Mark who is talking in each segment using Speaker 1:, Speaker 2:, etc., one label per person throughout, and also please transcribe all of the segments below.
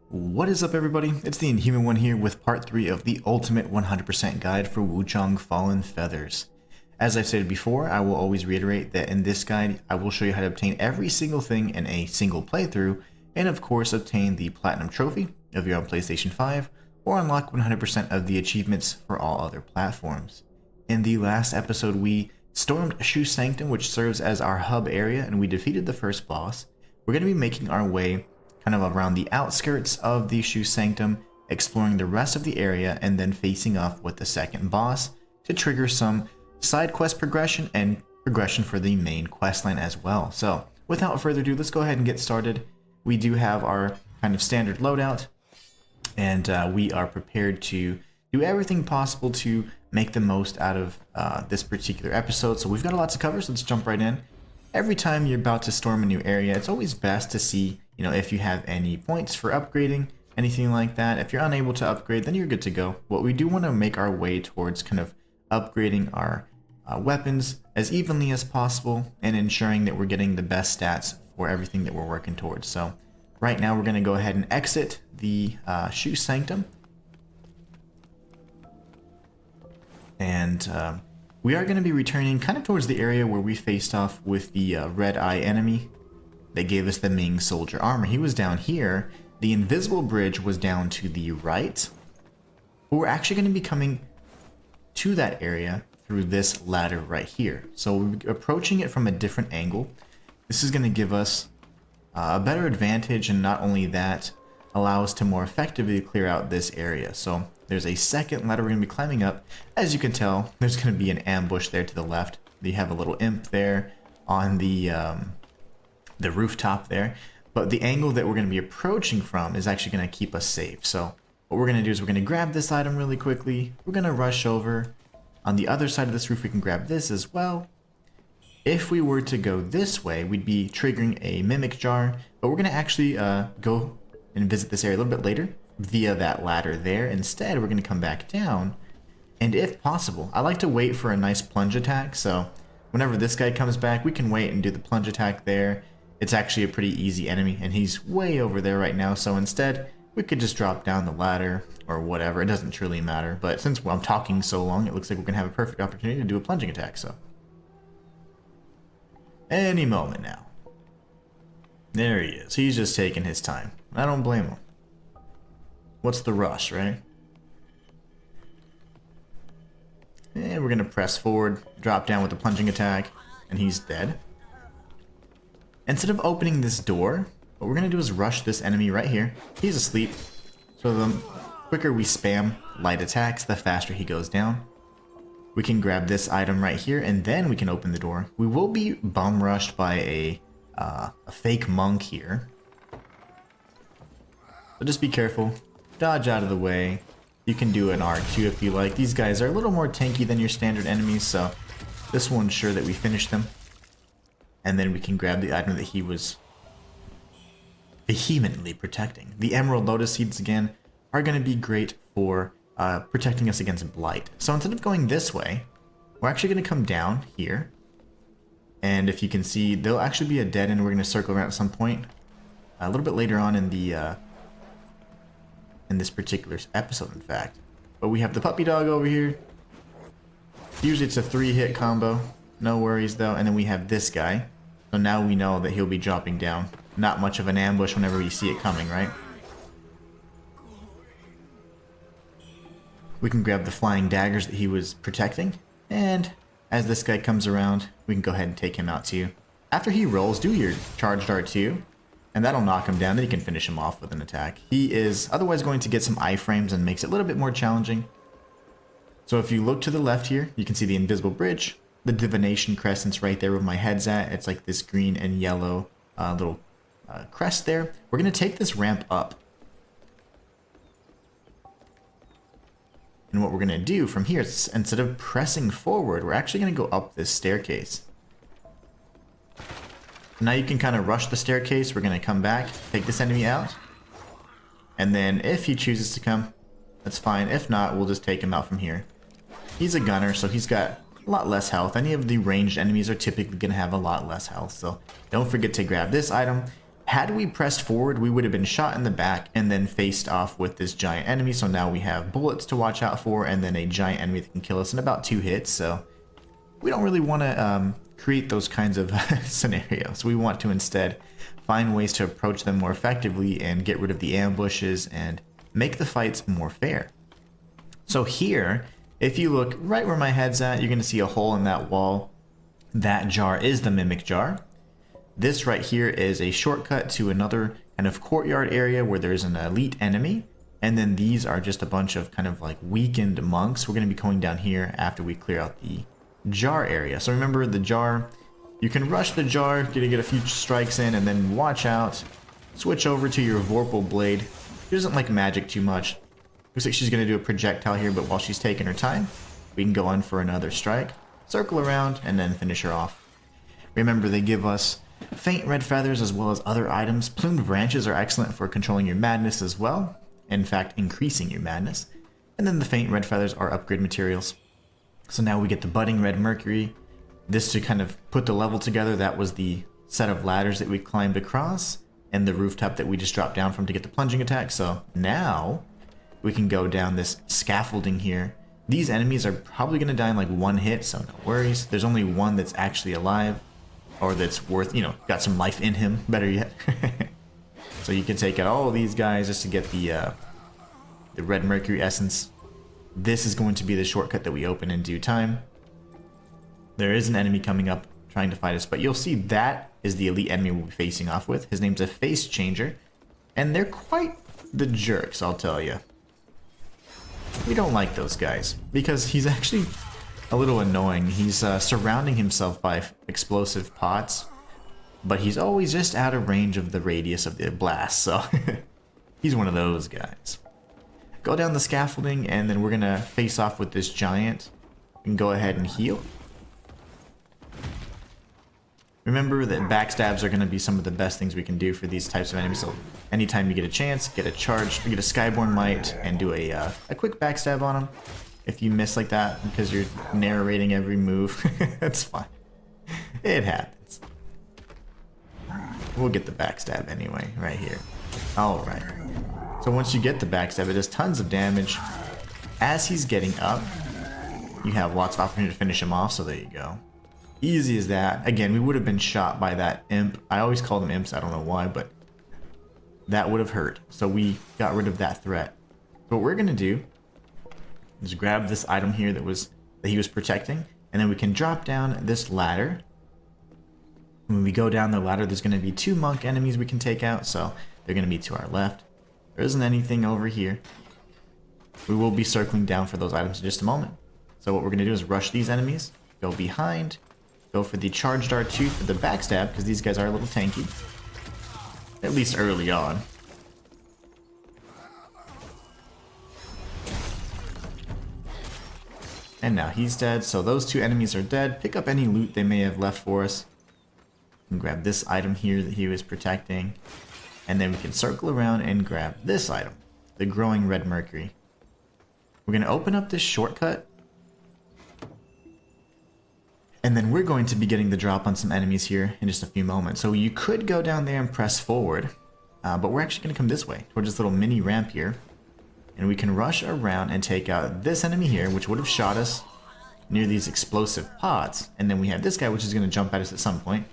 Speaker 1: What is up, everybody? It's the Inhuman one here with part 3 of the ultimate 100% guide for Wuchang Fallen Feathers. As I've stated before, I will always reiterate that in this guide, I will show you how to obtain every single thing in a single playthrough, and of course obtain the Platinum Trophy if you're on PlayStation 5, or unlock 100% of the achievements for all other platforms. In the last episode, we stormed Shu Sanctum, which serves as our hub area, and we defeated the first boss. We're going to be making our way kind of around the outskirts of the Shu Sanctum, exploring the rest of the area, and then facing off with the second boss to trigger some side quest progression and progression for the main questline as well. So without further ado, let's go ahead and get started. We do have our kind of standard loadout, and we are prepared to do everything possible to make the most out of this particular episode. So we've got a lot to cover, so let's jump right in. Every time you're about to storm a new area, it's always best to see, if you have any points for upgrading, anything like that. If you're unable to upgrade, then you're good to go. But we do want to make our way towards kind of upgrading our weapons as evenly as possible and ensuring that we're getting the best stats for everything that we're working towards. So right now we're going to go ahead and exit the Shu Sanctum. And we are going to be returning kind of towards the area where we faced off with the red eye enemy that gave us the Ming soldier armor. He was down here. The invisible bridge was down to the right. But we're actually going to be coming to that area through this ladder right here. So we're approaching it from a different angle. This is going to give us a better advantage, and not only that, allow us to more effectively clear out this area. So there's a second ladder we're going to be climbing up. As you can tell, there's going to be an ambush there to the left. You have a little imp there on the rooftop there. But the angle that we're going to be approaching from is actually going to keep us safe. So what we're going to do is we're going to grab this item really quickly. We're going to rush over. On the other side of this roof, we can grab this as well. If we were to go this way, we'd be triggering a mimic jar. But we're going to actually go and visit this area a little bit later via that ladder there. Instead, we're going to come back down, and if possible, I like to wait for a nice plunge attack. So whenever this guy comes back, we can wait and do the plunge attack there. It's actually a pretty easy enemy, and he's way over there right now. So instead, we could just drop down the ladder or whatever. It doesn't truly matter, but since I'm talking so long, it looks like we're going to have a perfect opportunity to do a plunging attack. So any moment now. There he is. He's just taking his time. I don't blame him. What's the rush, right? And we're going to press forward, drop down with the plunging attack, and he's dead. Instead of opening this door, what we're going to do is rush this enemy right here. He's asleep. So the quicker we spam light attacks, the faster he goes down. We can grab this item right here, and then we can open the door. We will be bum rushed by a fake monk here. So just be careful. Dodge out of the way. You can do an R2 if you like. These guys are a little more tanky than your standard enemies, so this will ensure that we finish them. And then we can grab the item that he was vehemently protecting. The Emerald Lotus Seeds, again, are going to be great for protecting us against blight. So instead of going this way, we're actually going to come down here. And if you can see, there'll actually be a dead end we're going to circle around at some point. A little bit later on in the in this particular episode, in fact. But we have the puppy dog over here. Usually it's a 3-hit combo. No worries though. And then we have this guy. So now we know that he'll be dropping down. Not much of an ambush whenever we see it coming, right? We can grab the flying daggers that he was protecting. And as this guy comes around, we can go ahead and take him out too. After he rolls, do your charged R2. And that'll knock him down, then you can finish him off with an attack. He is otherwise going to get some iframes and makes it a little bit more challenging. So if you look to the left here, you can see the invisible bridge. The divination crescent's right there where my head's at. It's like this green and yellow little crest there. We're going to take this ramp up. And what we're going to do from here is, instead of pressing forward, we're actually going to go up this staircase. Now you can kind of rush the staircase. We're going to come back, take this enemy out. And then if he chooses to come, that's fine. If not, we'll just take him out from here. He's a gunner, so he's got a lot less health. Any of the ranged enemies are typically going to have a lot less health. So don't forget to grab this item. Had we pressed forward, we would have been shot in the back and then faced off with this giant enemy. So now we have bullets to watch out for and then a giant enemy that can kill us in about 2 hits. So we don't really want to create those kinds of scenarios. We want to instead find ways to approach them more effectively and get rid of the ambushes and make the fights more fair. So here, if you look right where my head's at, you're going to see a hole in that wall. That jar is the mimic jar. This right here is a shortcut to another kind of courtyard area where there's an elite enemy. And then these are just a bunch of kind of like weakened monks. We're going to be going down here after we clear out the jar area. So remember the jar, you can rush the jar, get a few strikes in, and then watch out. Switch over to your Vorpal Blade. She doesn't like magic too much. Looks like she's going to do a projectile here, but while she's taking her time, we can go on for another strike, circle around, and then finish her off. Remember, they give us faint red feathers as well as other items. Plumed branches are excellent for controlling your madness as well. In fact, increasing your madness. And then the faint red feathers are upgrade materials. So now we get the budding red mercury. This to kind of put the level together. That was the set of ladders that we climbed across and the rooftop that we just dropped down from to get the plunging attack. So now we can go down this scaffolding here. These enemies are probably going to die in like 1 hit, so no worries. There's only one that's actually alive, or that's worth, you know, got some life in him, better yet. So you can take out all of these guys just to get the red mercury essence. This is going to be the shortcut that we open in due time. There is an enemy coming up trying to fight us, but you'll see that is the elite enemy we'll be facing off with. His name's a face changer, and they're quite the jerks, I'll tell you. We don't like those guys because he's actually a little annoying. He's surrounding himself by explosive pots, but he's always just out of range of the radius of the blast, so he's one of those guys. Go down the scaffolding, and then we're gonna face off with this giant and go ahead and heal. Remember that backstabs are gonna be some of the best things we can do for these types of enemies, so anytime you get a chance, get a charge, get a Skyborn Might, and do a quick backstab on them. If you miss like that because you're narrating every move, that's fine. It happens. We'll get the backstab anyway, right here. Alright. So once you get the backstab, it does tons of damage. As he's getting up, you have lots of opportunity to finish him off, so there you go. Easy as that. Again, we would have been shot by that imp. I always call them imps, I don't know why, but that would have hurt. So we got rid of that threat. So what we're going to do is grab this item here that he was protecting, and then we can drop down this ladder. When we go down the ladder, there's going to be 2 monk enemies we can take out, so they're going to be to our left. There isn't anything over here. We will be circling down for those items in just a moment. So what we're going to do is rush these enemies, go behind, go for the charged R2 for the backstab, because these guys are a little tanky. At least early on. And now he's dead, so those 2 enemies are dead. Pick up any loot they may have left for us. And grab this item here that he was protecting. And then we can circle around and grab this item, the growing red mercury. We're going to open up this shortcut. And then we're going to be getting the drop on some enemies here in just a few moments. So you could go down there and press forward, but we're actually going to come this way, towards this little mini ramp here. And we can rush around and take out this enemy here, which would have shot us near these explosive pods. And then we have this guy, which is going to jump at us at some point.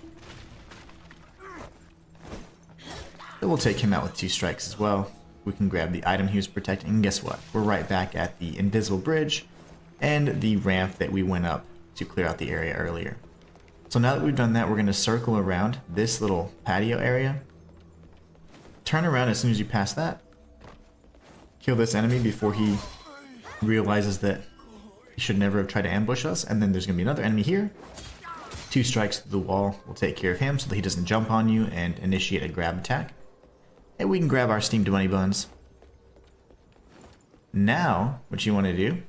Speaker 1: Then we'll take him out with 2 strikes as well. We can grab the item he was protecting, and guess what? We're right back at the invisible bridge and the ramp that we went up to clear out the area earlier. So now that we've done that, we're going to circle around this little patio area. Turn around as soon as you pass that. Kill this enemy before he realizes that he should never have tried to ambush us. And then there's going to be another enemy here. 2 strikes through the wall will take care of him so that he doesn't jump on you and initiate a grab attack. And we can grab our steamed money buns. Now, what you want to do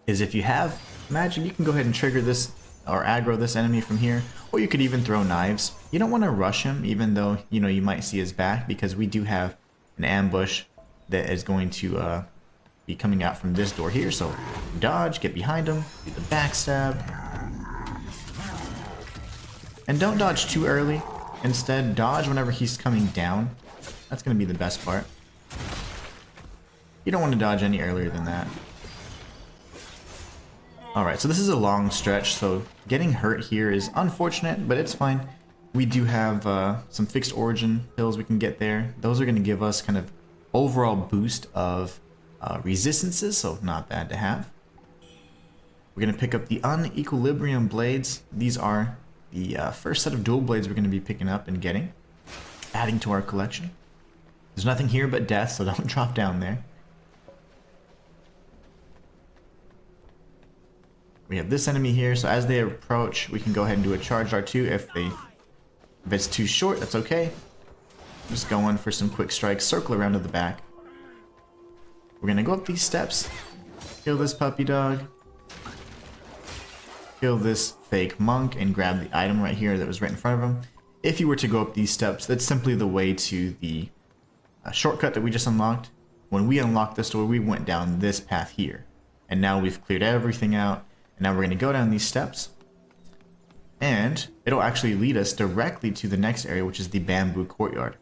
Speaker 1: is if you have magic, you can go ahead and trigger this or aggro this enemy from here, or you could even throw knives. You don't want to rush him, even though, you know, you might see his back, because we do have an ambush that is going to be coming out from this door here. So dodge, get behind him, do the backstab. And don't dodge too early. Instead, dodge whenever he's coming down. That's going to be the best part. You don't want to dodge any earlier than that. Alright, so this is a long stretch, so getting hurt here is unfortunate, but it's fine. We do have some fixed origin pills we can get there. Those are going to give us kind of overall boost of resistances, so not bad to have. We're going to pick up the unequilibrium blades. These are the first set of dual blades we're going to be picking up and getting, adding to our collection. There's nothing here but death, so don't drop down there. We have this enemy here, so as they approach, we can go ahead and do a charged R2. If it's too short, that's okay. Just go in for some quick strikes, circle around to the back. We're gonna go up these steps, kill this puppy dog, kill this fake monk, and grab the item right here that was right in front of him. If you were to go up these steps, that's simply the way to the shortcut that we just unlocked. When we unlocked this door, we went down this path here, and now we've cleared everything out. And now we're going to go down these steps, and it'll actually lead us directly to the next area, which is the bamboo courtyard.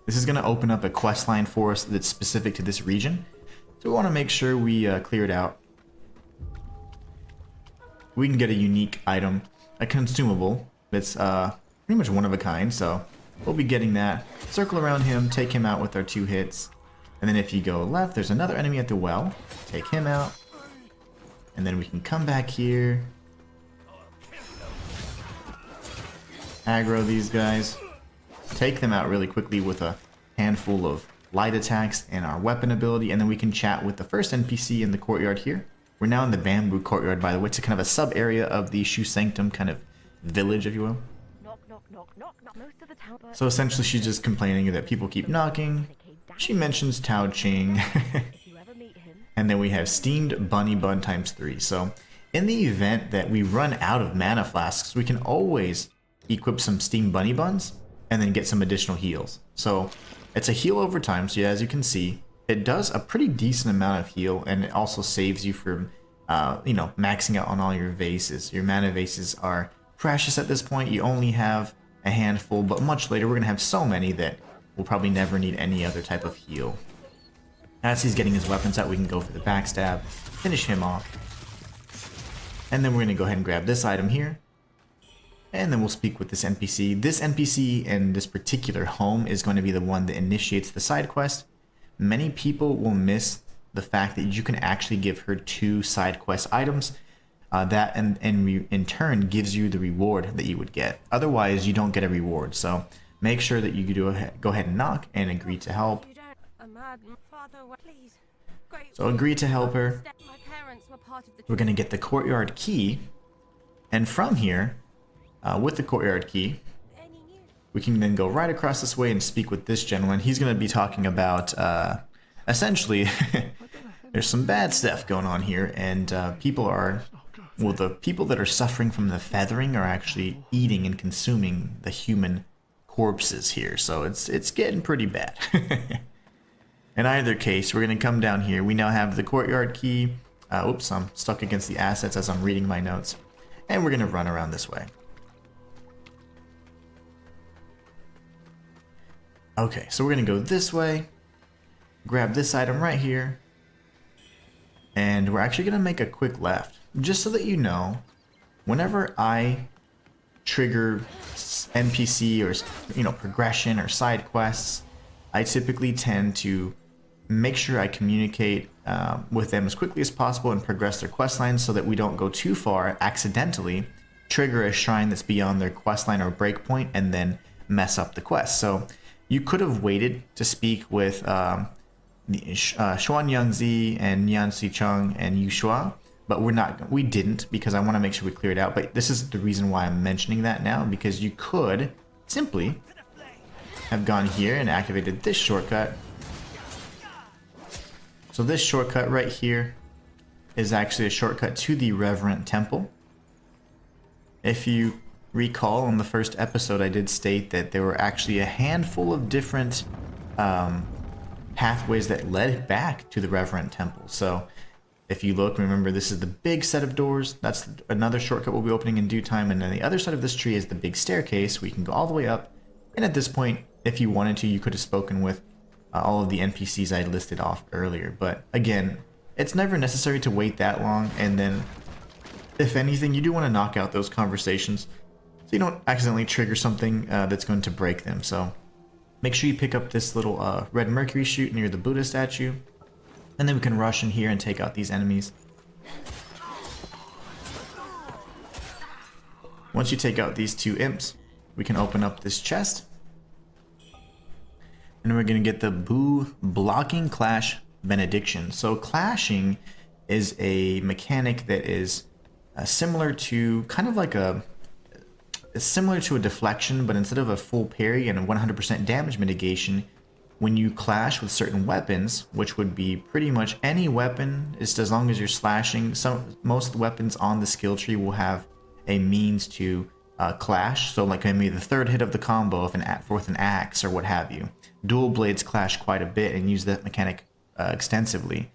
Speaker 1: This is going to open up a quest line for us that's specific to this region, so we want to make sure we clear it out. We can get a unique item, a consumable that's pretty much one of a kind, so we'll be getting that. Circle around him, take him out with our 2 hits, and then if you go left, there's another enemy at the well. Take him out. And then we can come back here, aggro these guys, take them out really quickly with a handful of light attacks and our weapon ability, and then we can chat with the first NPC in the courtyard here. We're now in the bamboo courtyard, by the way. It's a kind of a sub area of the Shu Sanctum kind of village, if you will. So essentially she's just complaining that people keep knocking. She mentions Tao Ching. And then we have steamed bunny bun ×3. So in the event that we run out of mana flasks, we can always equip some steamed bunny buns and then get some additional heals. So it's a heal over time. So yeah, as you can see, it does a pretty decent amount of heal, and it also saves you from, maxing out on all your vases. Your mana vases are precious at this point. You only have a handful, but much later we're going to have so many that we'll probably never need any other type of heal. As he's getting his weapons out, we can go for the backstab, finish him off. And then we're going to go ahead and grab this item here. And then we'll speak with this NPC. This NPC in this particular home is going to be the one that initiates the side quest. Many people will miss the fact that you can actually give her 2 side quest items. That in turn gives you the reward that you would get. Otherwise, you don't get a reward. So make sure that you go ahead and knock and agree to help. So agree to help her. We're going to get the courtyard key, and from here, with the courtyard key, we can then go right across this way and speak with this gentleman. He's going to be talking about, essentially, there's some bad stuff going on here, and the people that are suffering from the feathering are actually eating and consuming the human corpses here, so it's getting pretty bad. In either case, we're going to come down here. We now have the courtyard key. Oops, I'm stuck against the assets as I'm reading my notes. And we're going to run around this way. Okay, so we're going to go this way. Grab this item right here. And we're actually going to make a quick left. Just so that you know, whenever I trigger NPC or progression or side quests, I typically tend to make sure I communicate with them as quickly as possible and progress their quest lines so that we don't go too far, accidentally trigger a shrine that's beyond their quest line or breakpoint, and then mess up the quest. So you could have waited to speak with Xuan Yangzi and Nian Sicheng and Yu Shua, but we didn't, because I want to make sure we clear it out. But this is the reason why I'm mentioning that now, because you could simply have gone here and activated this shortcut. So this shortcut right here is actually a shortcut to the Reverent Temple. If you recall, in the first episode I did state that there were actually a handful of different pathways that led back to the Reverent Temple. So if you look, remember, this is the big set of doors. That's another shortcut we'll be opening in due time. And then the other side of this tree is the big staircase. We can go all the way up, And at this point, if you wanted to, you could have spoken with all of the NPCs I listed off earlier. But again, it's never necessary to wait that long, and then if anything, you do want to knock out those conversations so you don't accidentally trigger something that's going to break them. So make sure you pick up this little red mercury chute near the Buddha statue, and then we can rush in here and take out these enemies. Once you take out these two imps, we can open up this chest, and we're going to get the Boo Blocking Clash Benediction. So clashing is a mechanic that is similar to similar to a deflection, but instead of a full parry and a 100% damage mitigation, when you clash with certain weapons, which would be pretty much any weapon, just as long as you're slashing, most weapons on the skill tree will have a means to clash. So like maybe the third hit of the combo with an axe or what have you. Dual blades clash quite a bit and use that mechanic extensively.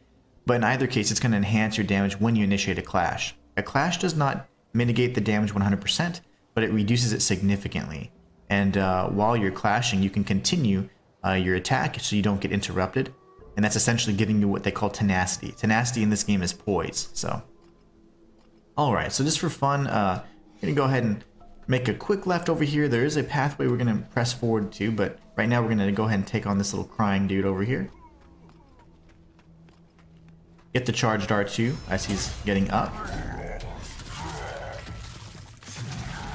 Speaker 1: But in either case, it's going to enhance your damage when you initiate a clash. A clash does not mitigate the damage 100%, but it reduces it significantly. And while you're clashing, you can continue your attack so you don't get interrupted. And that's essentially giving you what they call tenacity. Tenacity in this game is poise. So, alright, so just for fun, I'm going to go ahead and make a quick left over here. There is a pathway we're going to press forward to, but right now we're going to go ahead and take on this little crying dude over here. Get the charged R2 as he's getting up.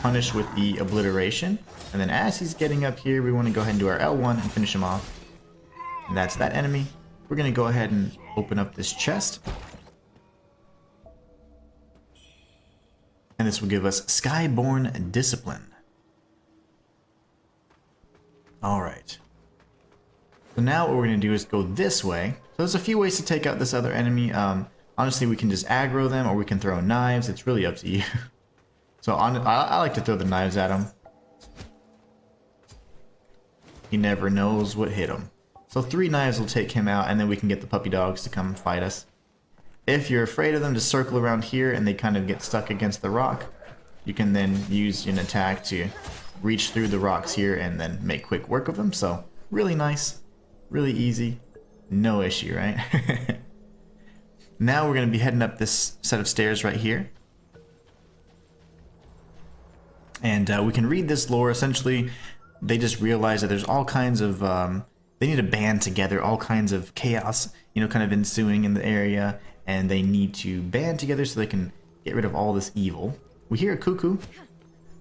Speaker 1: Punish with the obliteration. And then as he's getting up here, we want to go ahead and do our L1 and finish him off. And that's that enemy. We're going to go ahead and open up this chest. And this will give us Skyborn Discipline. Alright. So now what we're going to do is go this way. So there's a few ways to take out this other enemy. Honestly, we can just aggro them, or we can throw knives. It's really up to you. So I like to throw the knives at him. He never knows what hit him. So 3 knives will take him out, and then we can get the puppy dogs to come fight us. If you're afraid of them, just circle around here and they kind of get stuck against the rock. You can then use an attack to reach through the rocks here and then make quick work of them. So really nice, really easy, no issue, right? Now we're going to be heading up this set of stairs right here. And we can read this lore. Essentially, they just realize that there's all kinds of... they need to band together, all kinds of chaos, kind of ensuing in the area. And they need to band together so they can get rid of all this evil. We hear a cuckoo. So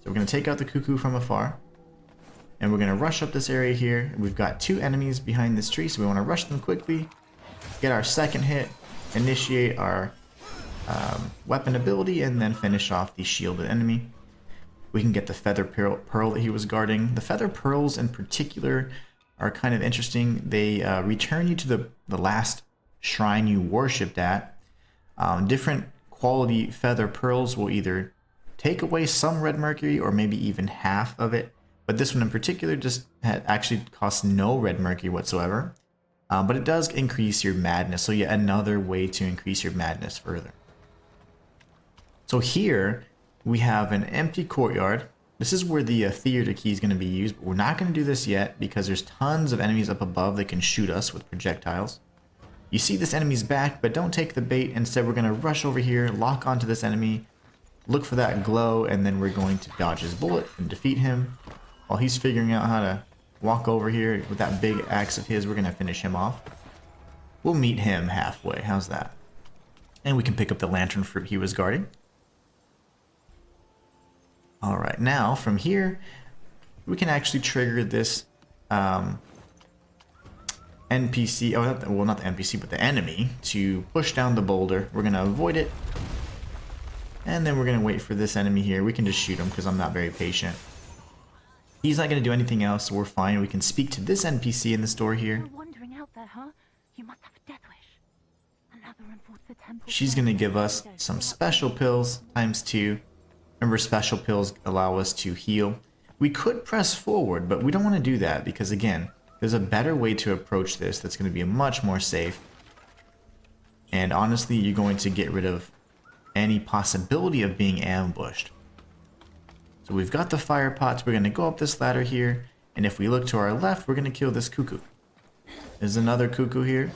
Speaker 1: we're going to take out the cuckoo from afar. And we're going to rush up this area here. We've got 2 enemies behind this tree, so we want to rush them quickly. Get our second hit. Initiate our weapon ability, and then finish off the shielded enemy. We can get the feather pearl that he was guarding. The feather pearls in particular are kind of interesting. They return you to the last shrine you worshipped at. Different quality feather pearls will either take away some red mercury or maybe even half of it. But this one in particular just actually costs no red mercury whatsoever. But it does increase your madness. So yet another way to increase your madness further. So here we have an empty courtyard. This is where the theater key is going to be used. But we're not going to do this yet because there's tons of enemies up above that can shoot us with projectiles. You see this enemy's back, but don't take the bait. Instead, we're going to rush over here, lock onto this enemy, look for that glow, and then we're going to dodge his bullet and defeat him. While he's figuring out how to walk over here with that big axe of his, we're going to finish him off. We'll meet him halfway. How's that? And we can pick up the lantern fruit he was guarding. Alright, now from here, we can actually trigger this... NPC, not the NPC, but the enemy, to push down the boulder. We're going to avoid it. And then we're going to wait for this enemy here. We can just shoot him because I'm not very patient. He's not going to do anything else, so we're fine. We can speak to this NPC in the store here.
Speaker 2: You're wandering out there, huh? You must have a death wish. Another reinforce the temple.
Speaker 1: She's going to give us some special pills ×2. Remember, special pills allow us to heal. We could press forward, but we don't want to do that because, again, there's a better way to approach this that's going to be much more safe. And honestly, you're going to get rid of any possibility of being ambushed. So we've got the fire pots. We're going to go up this ladder here. And if we look to our left, we're going to kill this cuckoo. There's another cuckoo here.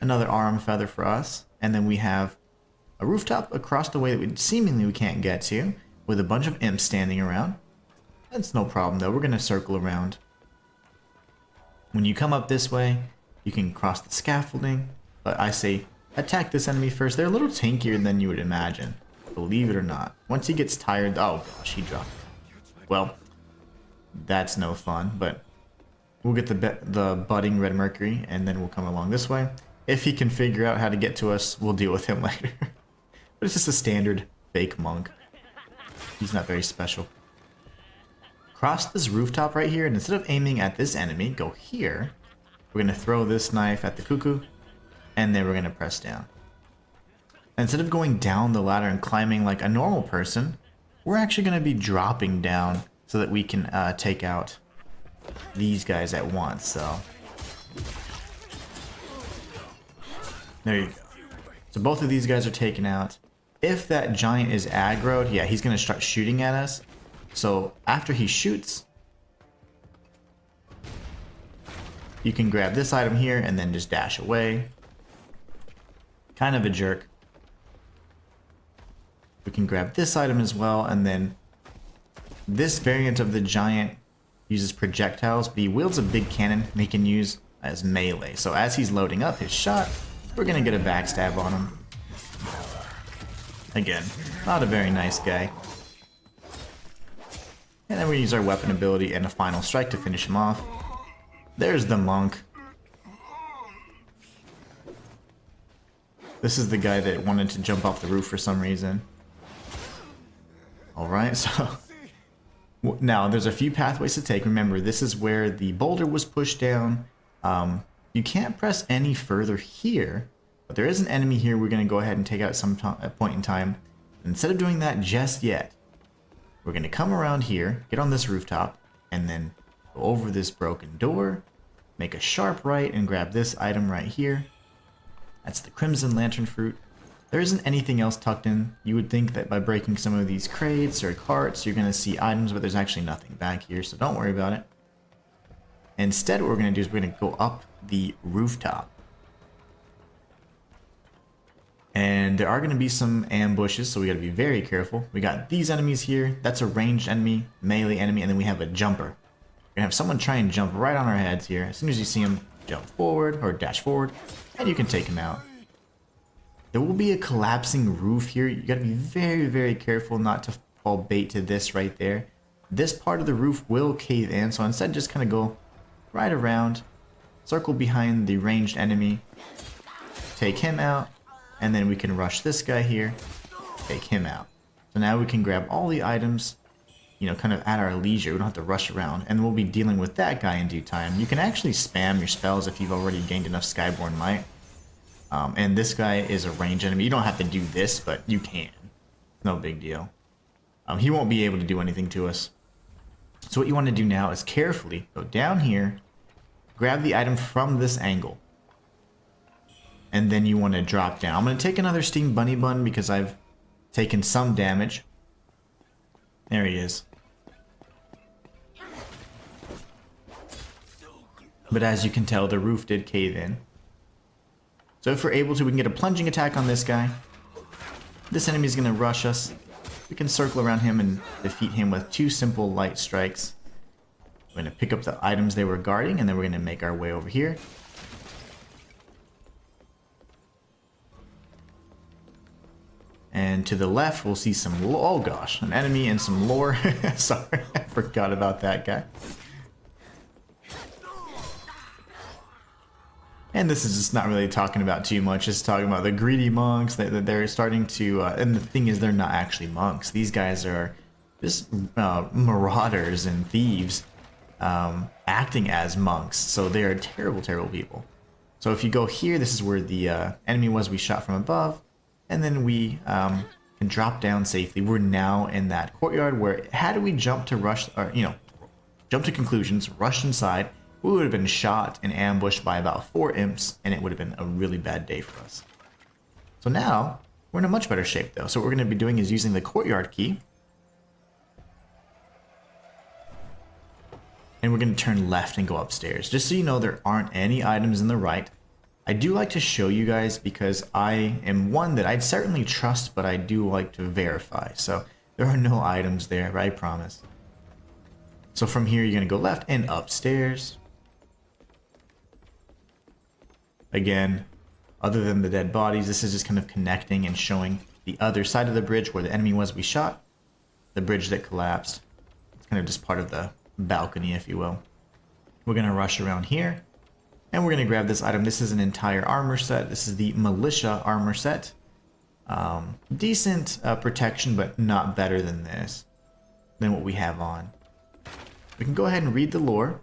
Speaker 1: Another arm feather for us. And then we have a rooftop across the way that we can't get to, with a bunch of imps standing around. That's no problem though, we're going to circle around. When you come up this way, you can cross the scaffolding, but I say attack this enemy first. They're a little tankier than you would imagine, believe it or not. Once he gets tired, oh gosh, he dropped. Well, that's no fun, but we'll get the budding red mercury, and then we'll come along this way. If he can figure out how to get to us, we'll deal with him later. But it's just a standard fake monk. He's not very special. Cross this rooftop right here, and instead of aiming at this enemy, go here. We're going to throw this knife at the cuckoo, and then we're going to press down. Instead of going down the ladder and climbing like a normal person, we're actually going to be dropping down so that we can take out these guys at once. So there you go. So both of these guys are taken out. If that giant is aggroed, yeah, he's going to start shooting at us. So after he shoots, you can grab this item here and then just dash away. Kind of a jerk. We can grab this item as well, and then this variant of the giant uses projectiles, but he wields a big cannon and he can use as melee. So as he's loading up his shot, we're going to get a backstab on him. Again, not a very nice guy. And then we use our weapon ability and a final strike to finish him off. There's the monk. This is the guy that wanted to jump off the roof for some reason. Alright, so now there's a few pathways to take. Remember, this is where the boulder was pushed down. You can't press any further here, but there is an enemy here we're going to go ahead and take out at some point in time. Instead of doing that just yet, we're going to come around here, get on this rooftop, and then go over this broken door, make a sharp right, and grab this item right here. That's the Crimson Lantern Fruit. There isn't anything else tucked in. You would think that by breaking some of these crates or carts, you're going to see items, but there's actually nothing back here, so don't worry about it. Instead, what we're going to do is we're going to go up the rooftop. And there are going to be some ambushes, so we got to be very careful. We got these enemies here. That's a ranged enemy, melee enemy, and then we have a jumper. We're going to have someone try and jump right on our heads here. As soon as you see him, jump forward or dash forward, and you can take him out. There will be a collapsing roof here. You got to be very, very careful not to fall bait to this right there. This part of the roof will cave in, so instead just kind of go right around, circle behind the ranged enemy, take him out, and then we can rush this guy here, take him out. So now we can grab all the items, you know, kind of at our leisure. We don't have to rush around, and we'll be dealing with that guy in due time. You can actually spam your spells if you've already gained enough Skyborn Might. And this guy is a ranged enemy. You don't have to do this, but you can. No big deal. He won't be able to do anything to us. So what you want to do now is carefully go down here, grab the item from this angle, and then you want to drop down. I'm going to take another Steam Bunny Bun because I've taken some damage. There he is. But as you can tell, the roof did cave in. So if we're able to, we can get a plunging attack on this guy. This enemy is going to rush us. We can circle around him and defeat him with 2 simple light strikes. We're going to pick up the items they were guarding, and then we're going to make our way over here. And to the left, we'll see some, oh gosh, an enemy and some lore. Sorry, I forgot about that guy. And this is just not really talking about too much, just talking about the greedy monks that they're starting to, and the thing is, they're not actually monks. These guys are just marauders and thieves acting as monks. So they are terrible, terrible people. So if you go here, this is where the enemy was we shot from above. And then we can drop down safely. We're now in that courtyard where had we jumped to rush, or, you know, jump to conclusions, rush inside, we would have been shot and ambushed by about 4 imps, and it would have been a really bad day for us. So now, we're in a much better shape though. So what we're going to be doing is using the courtyard key. and we're going to turn left and go upstairs. Just so you know, there aren't any items in the right. I do like to show you guys because I am one that I'd certainly trust, but I do like to verify. So there are no items there, I promise. So from here, you're going to go left and upstairs. Again, other than the dead bodies, this is just kind of connecting and showing the other side of the bridge where the enemy was we shot. The bridge that collapsed. It's kind of just part of the balcony, if you will. We're going to rush around here. And we're going to grab this item. This is an entire armor set. This is the militia armor set. Decent protection, but not better than this. Than what we have on. We can go ahead and read the lore.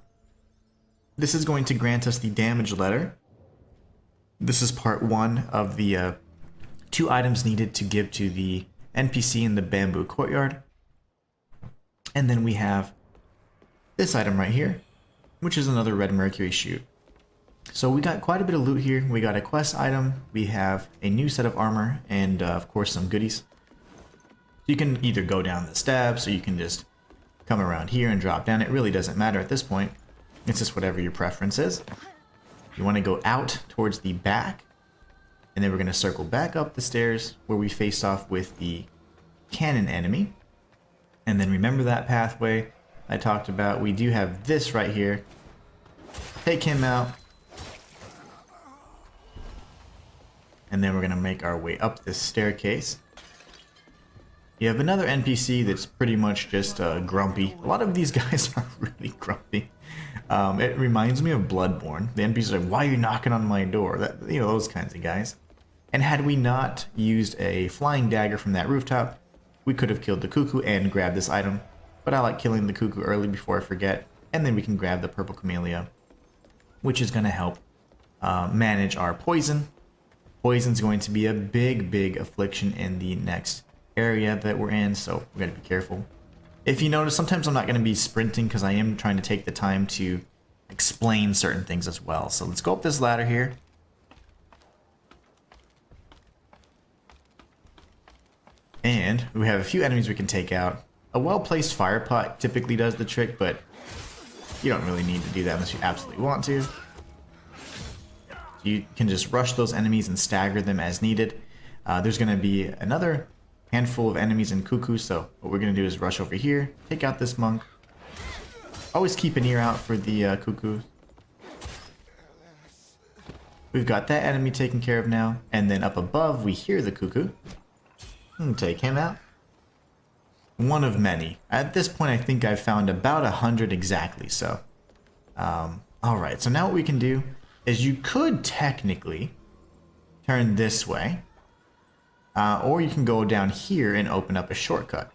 Speaker 1: This is going to grant us the damage letter. This is part 1 of the 2 items needed to give to the NPC in the bamboo courtyard. And then we have this item right here, which is another red mercury shoot. So we got quite a bit of loot here. We got a quest item, we have a new set of armor, and of course some goodies. You can either go down the steps, or you can just come around here and drop down. It really doesn't matter at this point. It's just whatever your preference is. You want to go out towards the back, and then we're going to circle back up the stairs where we faced off with the cannon enemy. And then remember that pathway I talked about. We do have this right here. Take him out. And then we're going to make our way up this staircase. You have another NPC that's pretty much just grumpy. A lot of these guys are really grumpy. It reminds me of Bloodborne. The NPCs are like, why are you knocking on my door? That, you know, those kinds of guys. And had we not used a flying dagger from that rooftop, we could have killed the cuckoo and grabbed this item. But I like killing the cuckoo early before I forget. And then we can grab the purple camellia, which is going to help manage our poison. Poison's going to be a big affliction in the next area that we're in, so we gotta be careful. If you notice, sometimes I'm not going to be sprinting because I am trying to take the time to explain certain things as well. So let's go up this ladder here. And we have a few enemies we can take out. A well-placed fire pot typically does the trick, but you don't really need to do that unless you absolutely want to. You can just rush those enemies and stagger them as needed. There's going to be another handful of enemies in Cuckoo, so what we're going to do is rush over here, take out this monk. Always keep an ear out for the Cuckoo. We've got that enemy taken care of now, and then up above we hear the Cuckoo. Take him out. One of many. At this point I think I've found about 100 exactly, so. Alright, so now what we can do is you could technically turn this way, or you can go down here and open up a shortcut.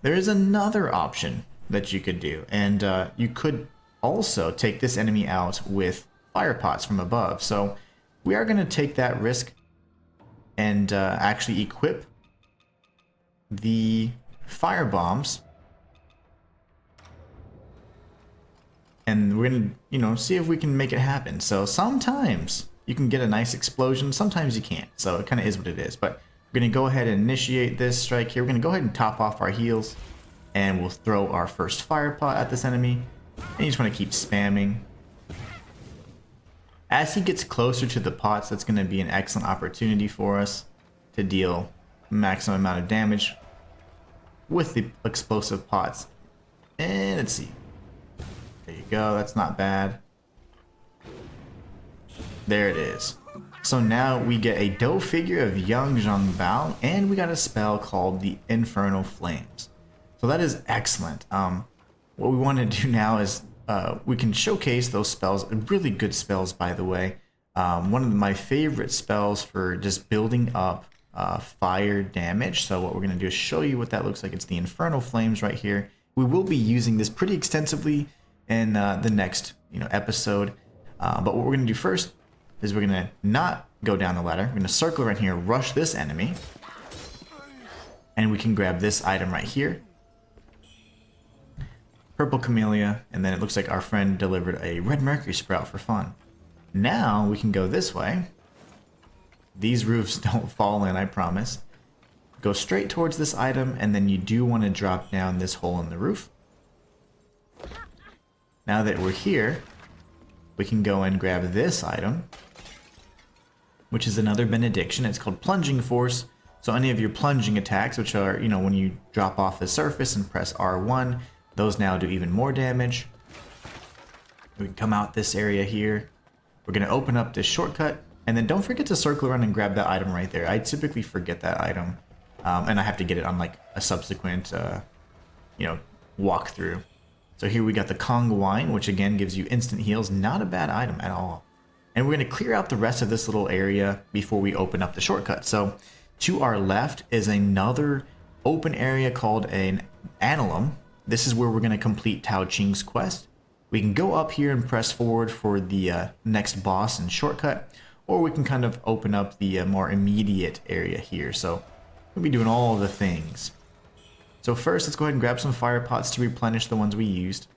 Speaker 1: There is another option that you could do, and you could also take this enemy out with fire pots from above. So we are going to take that risk and actually equip the fire bombs. And we're going to, you know, see if we can make it happen. So sometimes you can get a nice explosion, sometimes you can't. So it kind of is what it is. But we're going to go ahead and initiate this strike here. We're going to go ahead and top off our heals. And we'll throw our first fire pot at this enemy. And you just want to keep spamming. As he gets closer to the pots, that's going to be an excellent opportunity for us to deal maximum amount of damage with the explosive pots. And let's see. There you go, that's not bad. There it is. So now we get a dough figure of Yang Zhangbao, and we got a spell called the Infernal Flames. So that is excellent. What we want to do now is we can showcase those spells, really good spells by the way. One of my favorite spells for just building up fire damage. So what we're going to do is show you what that looks like. It's the Infernal Flames right here. We will be using this pretty extensively in the next episode. But what we're going to do first is we're going to not go down the ladder. We're going to circle right here, rush this enemy. And we can grab this item right here. Purple Camellia, and then it looks like our friend delivered a red mercury sprout for fun. Now we can go this way. These roofs don't fall in, I promise. Go straight towards this item, and then you do want to drop down this hole in the roof. Now that we're here, we can go and grab this item, which is another benediction. It's called Plunging Force. So any of your plunging attacks, which are, you know, when you drop off the surface and press R1, those now do even more damage. We can come out this area here. We're going to open up this shortcut, and then don't forget to circle around and grab that item right there. I typically forget that item, and I have to get it on like a subsequent, you know, walkthrough. So here we got the Kong Wine, which again gives you instant heals. Not a bad item at all. And we're going to clear out the rest of this little area before we open up the shortcut. So to our left is another open area called an Annulum. This is where we're going to complete Tao Ching's quest. We can go up here and press forward for the next boss and shortcut, or we can kind of open up the more immediate area here. So we'll be doing all the things. So first, let's go ahead and grab some fire pots to replenish the ones we used.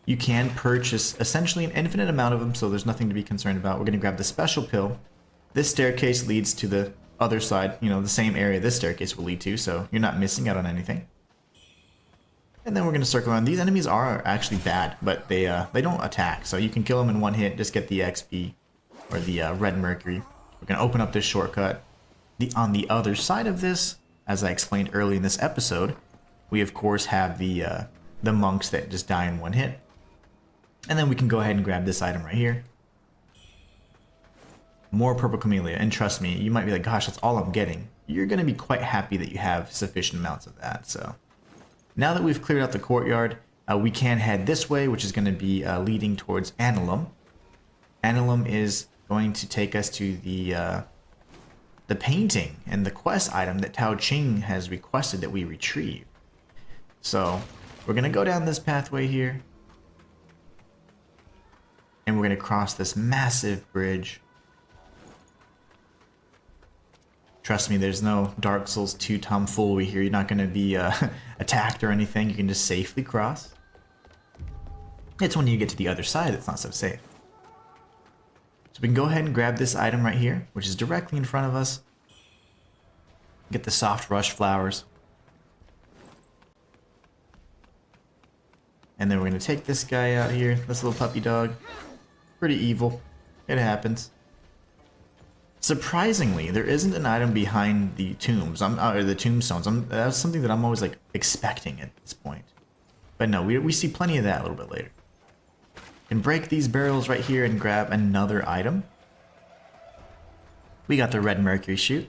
Speaker 1: You can purchase essentially an infinite amount of them, so there's nothing to be concerned about. We're going to grab the special pill. This staircase leads to the other side, you know, the same area this staircase will lead to, so you're not missing out on anything. And then we're going to circle around. These enemies are actually bad, but they don't attack, so you can kill them in one hit, just get the XP, or the red mercury. We're going to open up this shortcut. On the other side of this, as I explained early in this episode, we of course have the monks that just die in one hit. And then we can go ahead and grab this item right here. More purple camellia, and trust me, you might be like, gosh, that's all I'm getting. You're going to be quite happy that you have sufficient amounts of that. So now that we've cleared out the courtyard, we can head this way, which is going to be leading towards Annulum. Annulum is going to take us to the painting and the quest item that Tao Ching has requested that we retrieve. So we're going to go down this pathway here, and we're going to cross this massive bridge. Trust me, there's no Dark Souls 2 tomfoolery here. You're not going to be attacked or anything. You can just safely cross. It's when you get to the other side that's not so safe. So we can go ahead and grab this item right here, which is directly in front of us. Get the soft rush flowers. And then we're going to take this guy out here, this little puppy dog. Pretty evil. It happens. Surprisingly, there isn't an item behind the tombs, or the tombstones. That's something that I'm always like expecting at this point. But no, we see plenty of that a little bit later. Can break these barrels right here and grab another item. We got the red mercury shoot,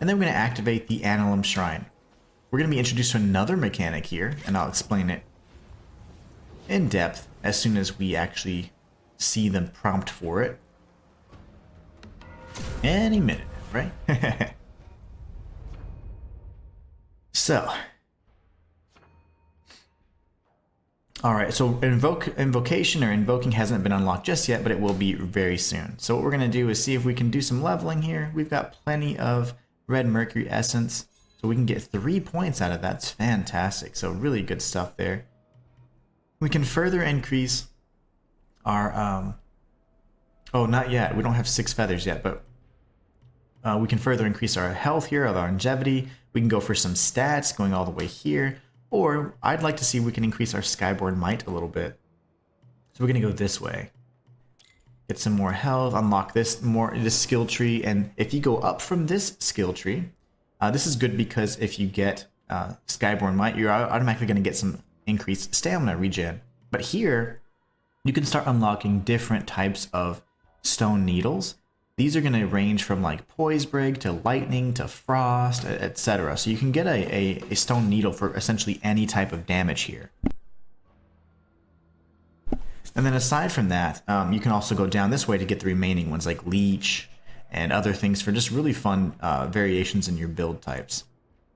Speaker 1: and then we're going to activate the Annulum Shrine. We're going to be introduced to another mechanic here, and I'll explain it in depth as soon as we actually see the prompt for it. Any minute, right? So, alright, so invocation or invoking hasn't been unlocked just yet, but it will be very soon. So what we're going to do is see if we can do some leveling here. We've got plenty of red mercury essence, so we can get 3 points out of that. It's fantastic. So really good stuff there. We can further increase our, oh, not yet. We don't have 6 feathers yet, but we can further increase our health here, our longevity. We can go for some stats going all the way here. Or I'd like to see if we can increase our Skyborn Might a little bit. So we're going to go this way. Get some more health, unlock this skill tree. And if you go up from this skill tree, this is good because if you get Skyborn Might, you're automatically going to get some increased stamina regen. But here, you can start unlocking different types of stone needles. These are going to range from like Poise Break to Lightning to Frost, etc. So you can get a stone needle for essentially any type of damage here. And then aside from that, you can also go down this way to get the remaining ones like Leech and other things for just really fun variations in your build types.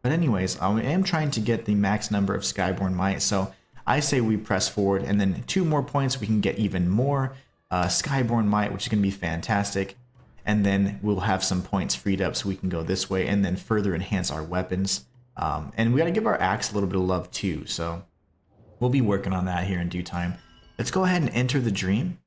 Speaker 1: But anyways, I am trying to get the max number of Skyborn Might, so I say we press forward, and then 2 more points we can get even more Skyborn Might, which is going to be fantastic. And then we'll have some points freed up so we can go this way and then further enhance our weapons. And we got to give our axe a little bit of love too, so we'll be working on that here in due time. Let's go ahead and enter the dream.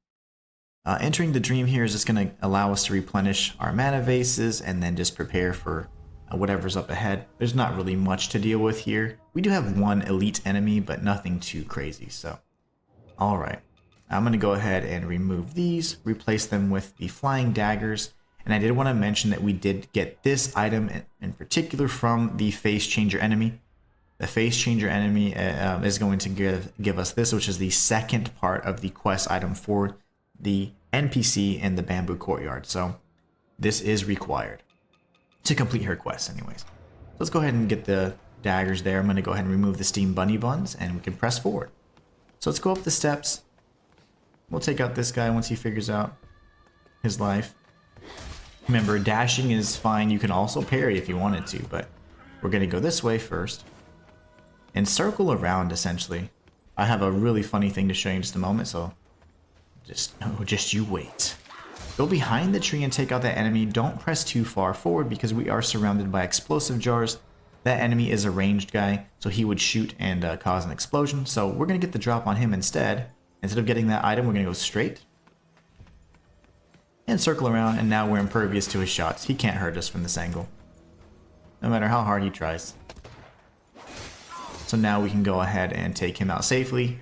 Speaker 1: Entering the dream here is just going to allow us to replenish our mana vases and then just prepare for whatever's up ahead. There's not really much to deal with here. We do have one elite enemy, but nothing too crazy. So, all right. I'm going to go ahead and remove these, replace them with the flying daggers. And I did want to mention that we did get this item in particular from the face changer enemy. The face changer enemy is going to give us this, which is the second part of the quest item for the NPC in the bamboo courtyard. So this is required to complete her quest anyways. So let's go ahead and get the daggers there. I'm going to go ahead and remove the steam bunny buns and we can press forward. So let's go up the steps. We'll take out this guy once he figures out his life. Remember, dashing is fine. You can also parry if you wanted to, but we're going to go this way first and circle around, essentially. I have a really funny thing to show you in just a moment, so just you wait. Go behind the tree and take out that enemy. Don't press too far forward because we are surrounded by explosive jars. That enemy is a ranged guy, so he would shoot and cause an explosion. So we're going to get the drop on him instead. Instead of getting that item, we're going to go straight and circle around, and now we're impervious to his shots. He can't hurt us from this angle, no matter how hard he tries. So now we can go ahead and take him out safely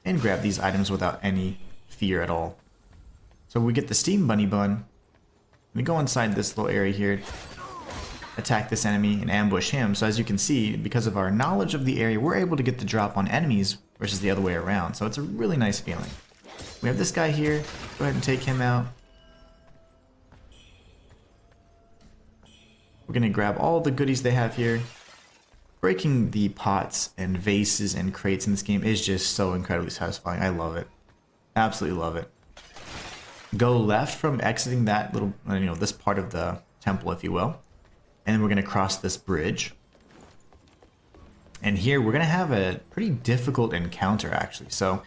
Speaker 1: and grab these items without any fear at all. So we get the steam bunny bun. We go inside this little area here, attack this enemy and ambush him. So as you can see, because of our knowledge of the area, we're able to get the drop on enemies versus the other way around. So it's a really nice feeling. We have this guy here. Go ahead and take him out. We're going to grab all the goodies they have here. Breaking the pots and vases and crates in this game is just so incredibly satisfying. I love it. Absolutely love it. Go left from exiting that little, this part of the temple, if you will. And then we're going to cross this bridge. And here we're going to have a pretty difficult encounter, actually. So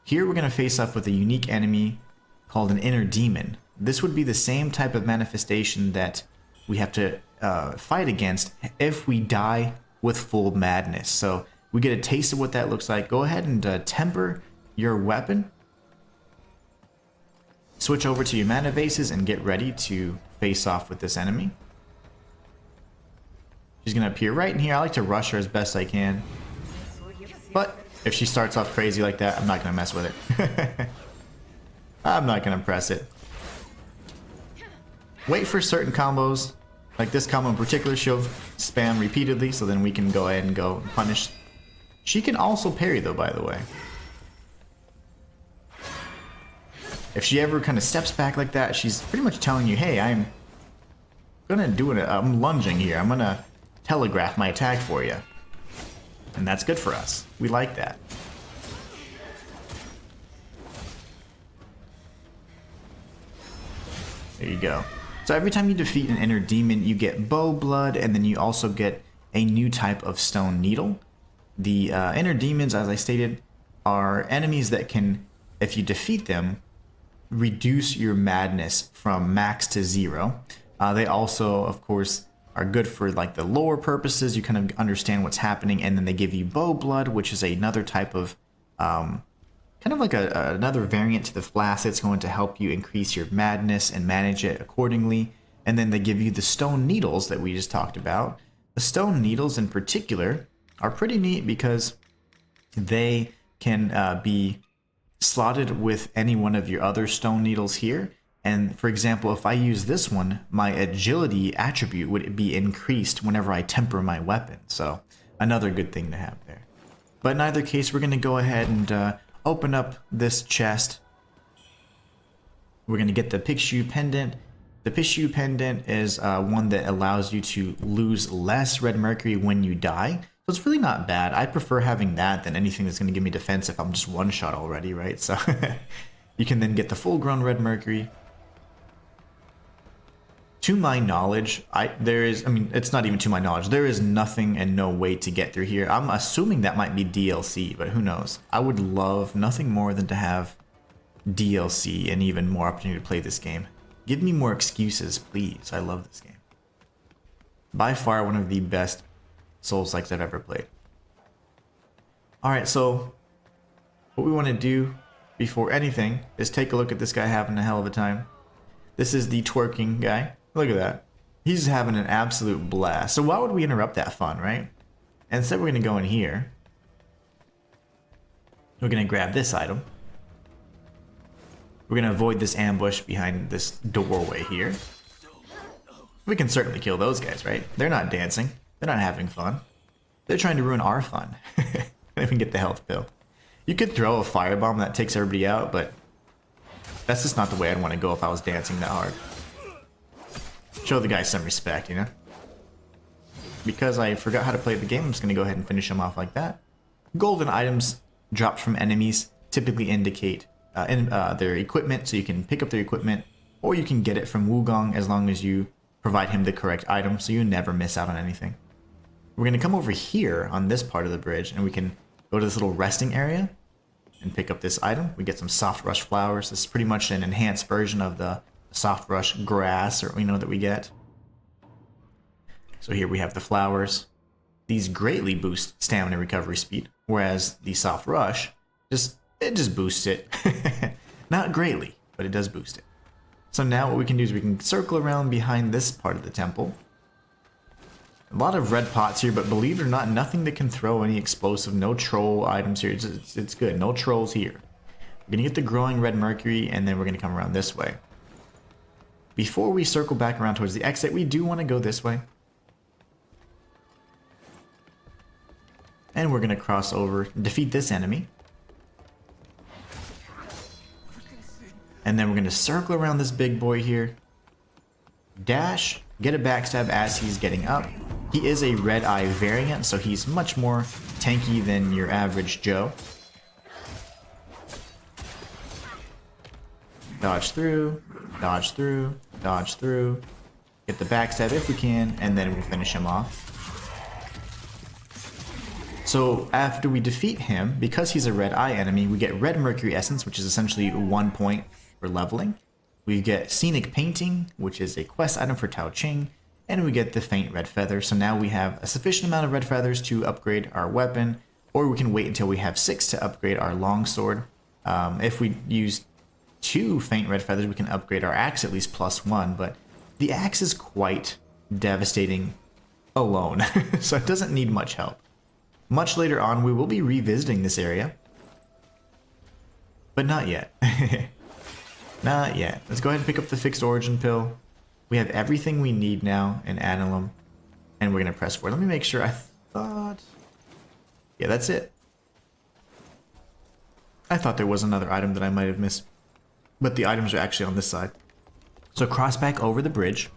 Speaker 1: here we're going to face off with a unique enemy called an inner demon. This would be the same type of manifestation that we have to fight against if we die with full madness. So we get a taste of what that looks like. Go ahead and temper your weapon. Switch over to your mana vases and get ready to face off with this enemy. She's going to appear right in here. I like to rush her as best I can. But if she starts off crazy like that, I'm not going to mess with it. I'm not going to press it. Wait for certain combos. Like this combo in particular, she'll spam repeatedly, so then we can go ahead and go punish. She can also parry though, by the way. If she ever kind of steps back like that, she's pretty much telling you, hey, I'm gonna do it. I'm lunging here. I'm gonna telegraph my attack for you. And that's good for us. We like that. There you go. So every time you defeat an inner demon, you get bow blood, and then you also get a new type of stone needle. The inner demons, as I stated, are enemies that can, if you defeat them, reduce your madness from max to 0. They also, of course, are good for like the lore purposes. You kind of understand what's happening, and then they give you bow blood, which is another type of kind of like another variant to the flask that's going to help you increase your madness and manage it accordingly. And then they give you the stone needles that we just talked about. The stone needles in particular are pretty neat because they can be slotted with any one of your other stone needles here. And for example, if I use this one, my agility attribute would be increased whenever I temper my weapon. So another good thing to have there. But in either case, we're going to go ahead and open up this chest. We're going to get the Pickshoe Pendant. The Pickshoe Pendant is one that allows you to lose less red mercury when you die. So it's really not bad. I prefer having that than anything that's going to give me defense if I'm just one shot already, right? So you can then get the full grown red mercury. To my knowledge, it's not even to my knowledge. There is nothing and no way to get through here. I'm assuming that might be DLC, but who knows? I would love nothing more than to have DLC and even more opportunity to play this game. Give me more excuses, please. I love this game. By far one of the best Soulslikes I've ever played. Alright, so what we want to do before anything is take a look at this guy having a hell of a time. This is the twerking guy. Look at that. He's having an absolute blast. So why would we interrupt that fun, right? Instead, we're going to go in here. We're going to grab this item. We're going to avoid this ambush behind this doorway here. We can certainly kill those guys, right? They're not dancing. They're not having fun. They're trying to ruin our fun. They can get the health pill. You could throw a firebomb that takes everybody out, but that's just not the way I'd want to go if I was dancing that hard. Show the guy some respect, you know? Because I forgot how to play the game, I'm just going to go ahead and finish him off like that. Golden items dropped from enemies typically indicate their equipment, so you can pick up their equipment, or you can get it from Wukong as long as you provide him the correct item, so you never miss out on anything. We're going to come over here on this part of the bridge, and we can go to this little resting area and pick up this item. We get some soft rush flowers. This is pretty much an enhanced version of the soft rush grass, or that we get. So here we have the flowers. These greatly boost stamina recovery speed, whereas the soft rush just boosts it. Not greatly, but it does boost it. So now what we can do is we can circle around behind this part of the temple. A lot of red pots here, but believe it or not, nothing that can throw any explosive. No troll items here. It's good. No trolls here. We're going to get the growing red mercury, and then we're going to come around this way. Before we circle back around towards the exit, we do want to go this way. And we're going to cross over, defeat this enemy. And then we're going to circle around this big boy here. Dash, get a backstab as he's getting up. He is a red eye variant, so he's much more tanky than your average Joe. Dodge through, dodge through, dodge through. Get the backstab if we can, and then we'll finish him off. So after we defeat him, because he's a red eye enemy, we get red mercury essence, which is essentially 1 point for leveling. We get scenic painting, which is a quest item for Tao Ching, and we get the faint red feather. So now we have a sufficient amount of red feathers to upgrade our weapon, or we can wait until we have 6 to upgrade our longsword. If we use 2 faint red feathers, we can upgrade our axe at least +1, but the axe is quite devastating alone, so it doesn't need much help. Much later on, we will be revisiting this area, but not yet. Not yet. Let's go ahead and pick up the fixed origin pill. We have everything we need now in Adullam, and we're going to press forward. Let me make sure. I thought... Yeah, that's it. I thought there was another item that I might have missed, but the items are actually on this side. So cross back over the bridge,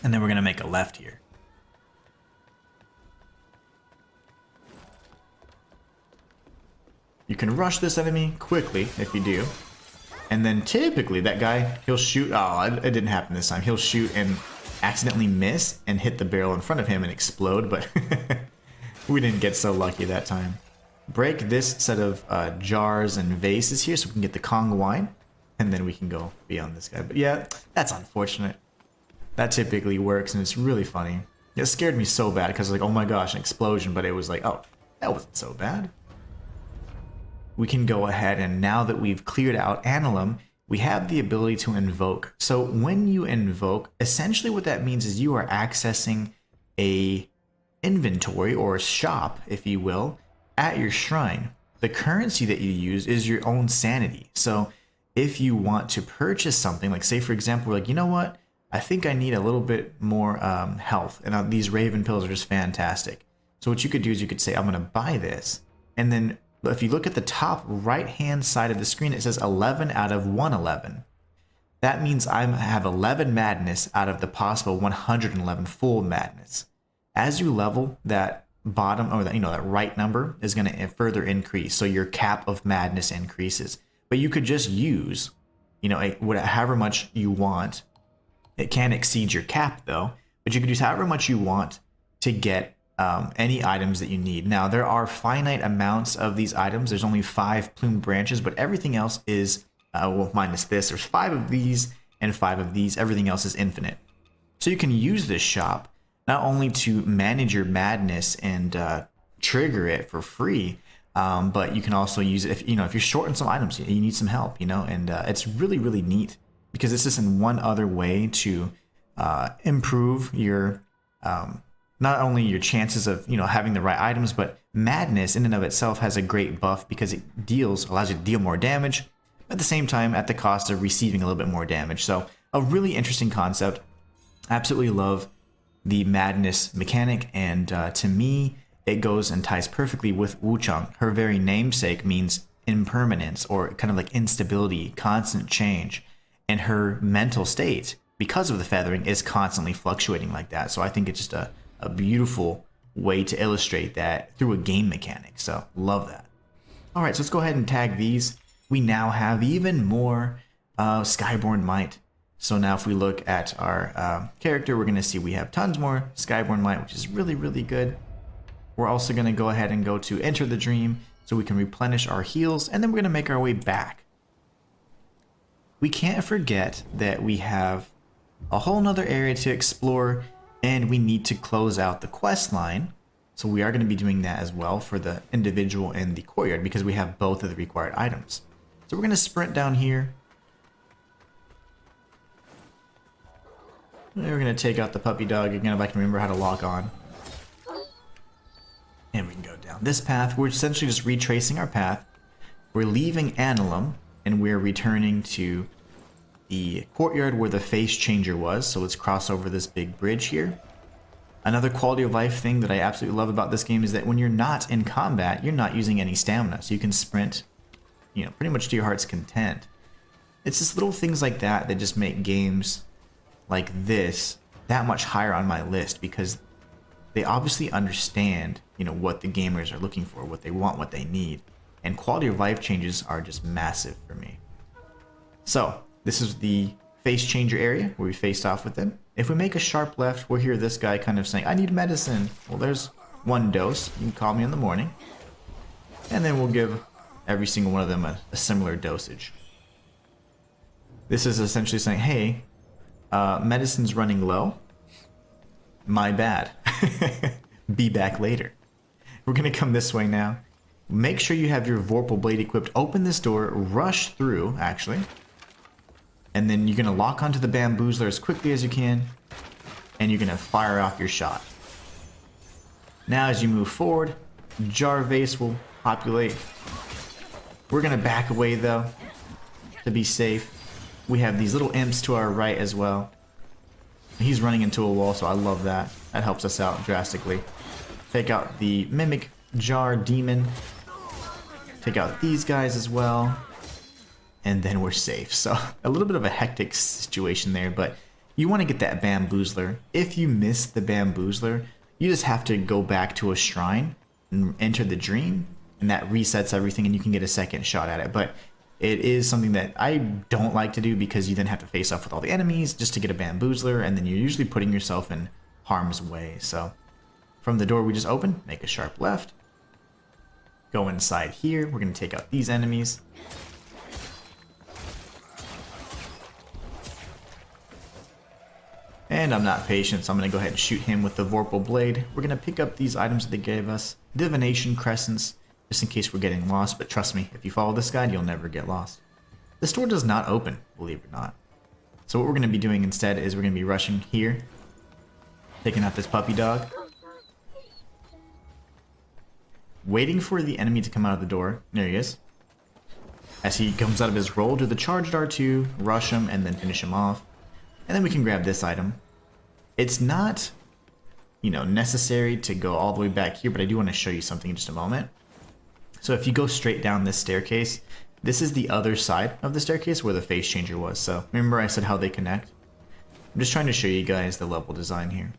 Speaker 1: and then we're going to make a left here. You can rush this enemy quickly if you do. And then typically that guy, he'll shoot. Oh, it didn't happen this time. He'll shoot and accidentally miss and hit the barrel in front of him and explode, but we didn't get so lucky that time. Break this set of jars and vases here so we can get the Kong wine, and then we can go beyond this guy. But yeah, that's unfortunate. That typically works, and it's really funny. It scared me so bad because like, oh my gosh, an explosion, but it was like, oh, that wasn't so bad. We can go ahead, and now that we've cleared out Adullam, we have the ability to invoke. So when you invoke, essentially what that means is you are accessing a inventory or a shop, if you will, at your shrine. The currency that you use is your own sanity. So if you want to purchase something, like say for example, we're like, you know what? I think I need a little bit more health, and these Raven pills are just fantastic. So what you could do is you could say, I'm going to buy this, and then if you look at the top right hand side of the screen, it says 11 out of 111. That means I have 11 madness out of the possible 111 full madness. As you level, that bottom, or that right number is going to further increase, so your cap of madness increases. But you could just use, however much you want. It can exceed your cap though, but you could use however much you want to get any items that you need. Now, there are finite amounts of these items. There's only 5 plume branches, but everything else is, well, minus this. There's 5 of these and 5 of these. Everything else is infinite. So you can use this shop not only to manage your madness and trigger it for free, but you can also use it if you're short on some items, you need some help, and it's really, really neat because this is in one other way to improve your not only your chances of having the right items, but madness in and of itself has a great buff because it allows you to deal more damage at the same time at the cost of receiving a little bit more damage. So a really interesting concept. Absolutely love the madness mechanic, and to me it goes and ties perfectly with Wuchang. Her very namesake means impermanence, or kind of like instability, constant change, and her mental state, because of the feathering, is constantly fluctuating like that. So I think it's just a beautiful way to illustrate that through a game mechanic. So love that. All right, so let's go ahead and tag these. We now have even more Skyborn might. So now if we look at our character, we're going to see we have tons more Skyborn might, which is really, really good. We're also going to go ahead and go to Enter the Dream so we can replenish our heals, and then we're going to make our way back. We can't forget that we have a whole nother area to explore, and we need to close out the quest line. So we are going to be doing that as well for the individual and the courtyard, because we have both of the required items. So we're going to sprint down here. And we're going to take out the puppy dog again, if I can remember how to lock on. And we can go down this path. We're essentially just retracing our path. We're leaving Anilum, and we're returning to the courtyard where the face changer was. So let's cross over this big bridge here. Another quality of life thing that I absolutely love about this game is that when you're not in combat, you're not using any stamina. So you can sprint, pretty much to your heart's content. It's just little things like that that just make games like this that much higher on my list, because they obviously understand, what the gamers are looking for, what they want, what they need. And quality of life changes are just massive for me. So this is the face changer area where we faced off with them. If we make a sharp left, we'll hear this guy kind of saying, I need medicine. Well, there's one dose. You can call me in the morning. And then we'll give every single one of them a similar dosage. This is essentially saying, hey, medicine's running low. My bad. Be back later. We're going to come this way now. Make sure you have your Vorpal Blade equipped. Open this door, rush through, actually. And then you're going to lock onto the Bamboozler as quickly as you can. And you're going to fire off your shot. Now as you move forward, Jar Vase will populate. We're going to back away though, to be safe. We have these little imps to our right as well. He's running into a wall, so I love that. That helps us out drastically. Take out the Mimic Jar Demon. Take out these guys as well. And then we're safe. So a little bit of a hectic situation there, but you want to get that Bamboozler. If you miss the Bamboozler, you just have to go back to a shrine and enter the dream, and that resets everything and you can get a second shot at it. But it is something that I don't like to do, because you then have to face off with all the enemies just to get a Bamboozler, and then you're usually putting yourself in harm's way. So from the door we just opened, make a sharp left. Go inside here. We're going to take out these enemies. And I'm not patient, so I'm going to go ahead and shoot him with the Vorpal Blade. We're going to pick up these items that they gave us. Divination Crescents, just in case we're getting lost, but trust me, if you follow this guide, you'll never get lost. This door does not open, believe it or not. So what we're going to be doing instead is we're going to be rushing here, taking out this puppy dog, waiting for the enemy to come out of the door. There he is. As he comes out of his roll, do the charged R2, rush him, and then finish him off. And then we can grab this item. It's not, necessary to go all the way back here, but I do want to show you something in just a moment. So if you go straight down this staircase, this is the other side of the staircase where the face changer was. So remember I said how they connect? I'm just trying to show you guys the level design here.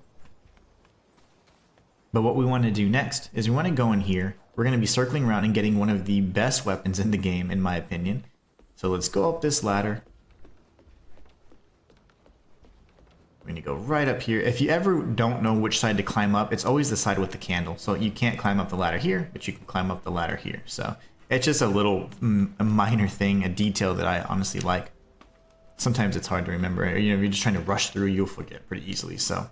Speaker 1: But what we want to do next is we want to go in here. We're going to be circling around and getting one of the best weapons in the game, in my opinion. So let's go up this ladder. We're going to go right up here. If you ever don't know which side to climb up, it's always the side with the candle. So you can't climb up the ladder here, but you can climb up the ladder here. So it's just a little a minor thing, a detail that I honestly like. Sometimes it's hard to remember. If you're just trying to rush through, you'll forget pretty easily. So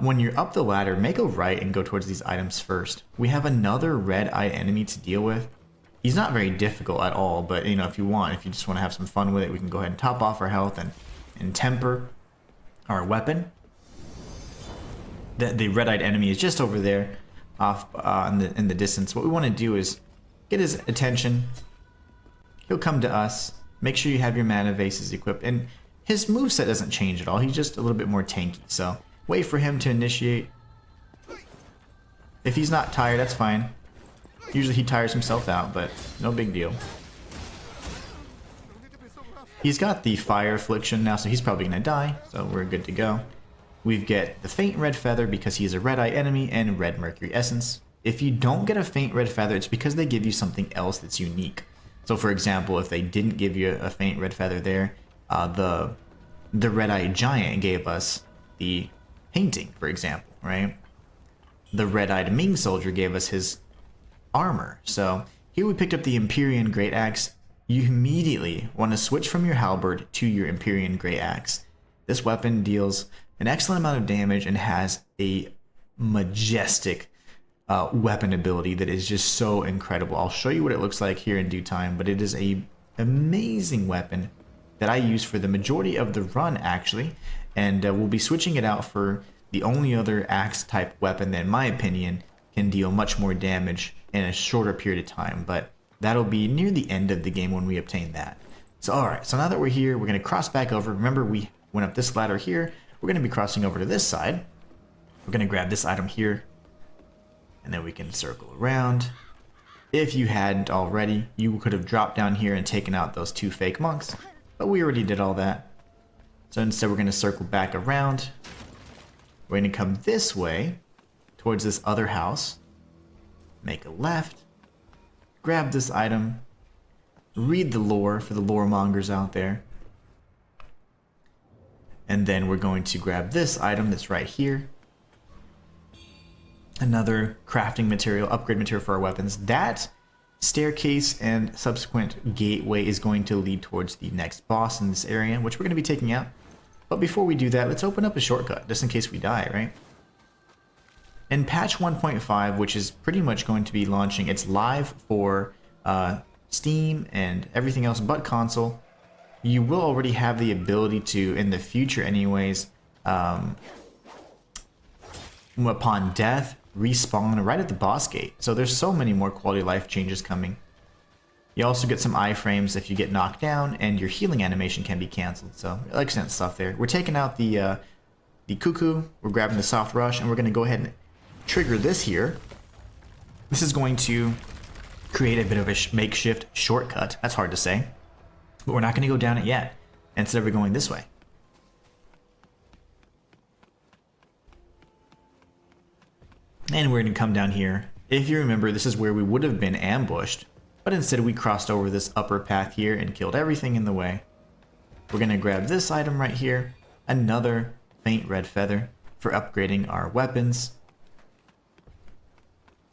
Speaker 1: when you're up the ladder, make a right and go towards these items first. We have another red-eye enemy to deal with. He's not very difficult at all, but you know, if you just want to have some fun with it, we can go ahead and top off our health and temper our weapon. The red-eyed enemy is just over there, off in the distance. What we want to do is get his attention. He'll come to us. Make sure you have your mana vases equipped, and his moveset doesn't change at all. He's just a little bit more tanky. So wait for him to initiate. If he's not tired, that's fine. Usually he tires himself out, but no big deal. He's got the fire affliction now, so he's probably gonna die. So we're good to go. We get the faint red feather because he's a red-eye enemy, and red mercury essence. If you don't get a faint red feather, it's because they give you something else that's unique. So for example, if they didn't give you a faint red feather there, the red-eye giant gave us the painting, for example, right? The red-eyed Ming soldier gave us his armor. So here we picked up the Empyrean Great Axe. You immediately want to switch from your halberd to your Empyrean Great Axe. This weapon deals an excellent amount of damage and has a majestic weapon ability that is just so incredible. I'll show you what it looks like here in due time, but it is a amazing weapon that I use for the majority of the run, actually, and we'll be switching it out for the only other axe type weapon that, in my opinion, can deal much more damage in a shorter period of time, but that'll be near the end of the game when we obtain that. So alright, so now that we're here, we're going to cross back over. Remember, we went up this ladder here. We're going to be crossing over to this side. We're going to grab this item here, and then we can circle around. If you hadn't already, you could have dropped down here and taken out those 2 fake monks, but we already did all that. So instead we're going to circle back around. We're going to come this way towards this other house, make a left, grab this item, read the lore for the lore mongers out there, and then we're going to grab this item that's right here. Another crafting material, upgrade material for our weapons. That staircase and subsequent gateway is going to lead towards the next boss in this area, which we're going to be taking out. But before we do that, let's open up a shortcut, just in case we die, right? In patch 1.5, which is pretty much going to be launching, it's live for Steam and everything else but console. You will already have the ability to, in the future anyways, upon death, respawn right at the boss gate. So there's so many more quality of life changes coming. You also get some iframes if you get knocked down, and your healing animation can be cancelled. So excellent stuff there. We're taking out the cuckoo, we're grabbing the soft rush, and we're going to go ahead and trigger this here. This is going to create a bit of a makeshift shortcut. That's hard to say. But we're not going to go down it yet. Instead, we're going this way. And we're going to come down here. If you remember, this is where we would have been ambushed, but instead we crossed over this upper path here and killed everything in the way. We're going to grab this item right here, another faint red feather for upgrading our weapons.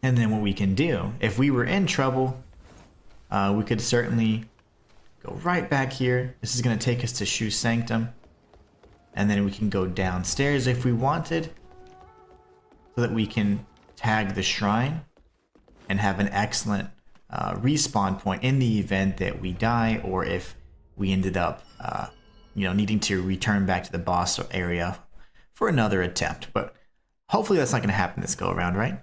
Speaker 1: And then what we can do, if we were in trouble, we could certainly go right back here. This is going to take us to Shu Sanctum. And then we can go downstairs if we wanted, so that we can tag the shrine and have an excellent respawn point in the event that we die, or if we ended up needing to return back to the boss area for another attempt. But hopefully that's not going to happen this go around, right?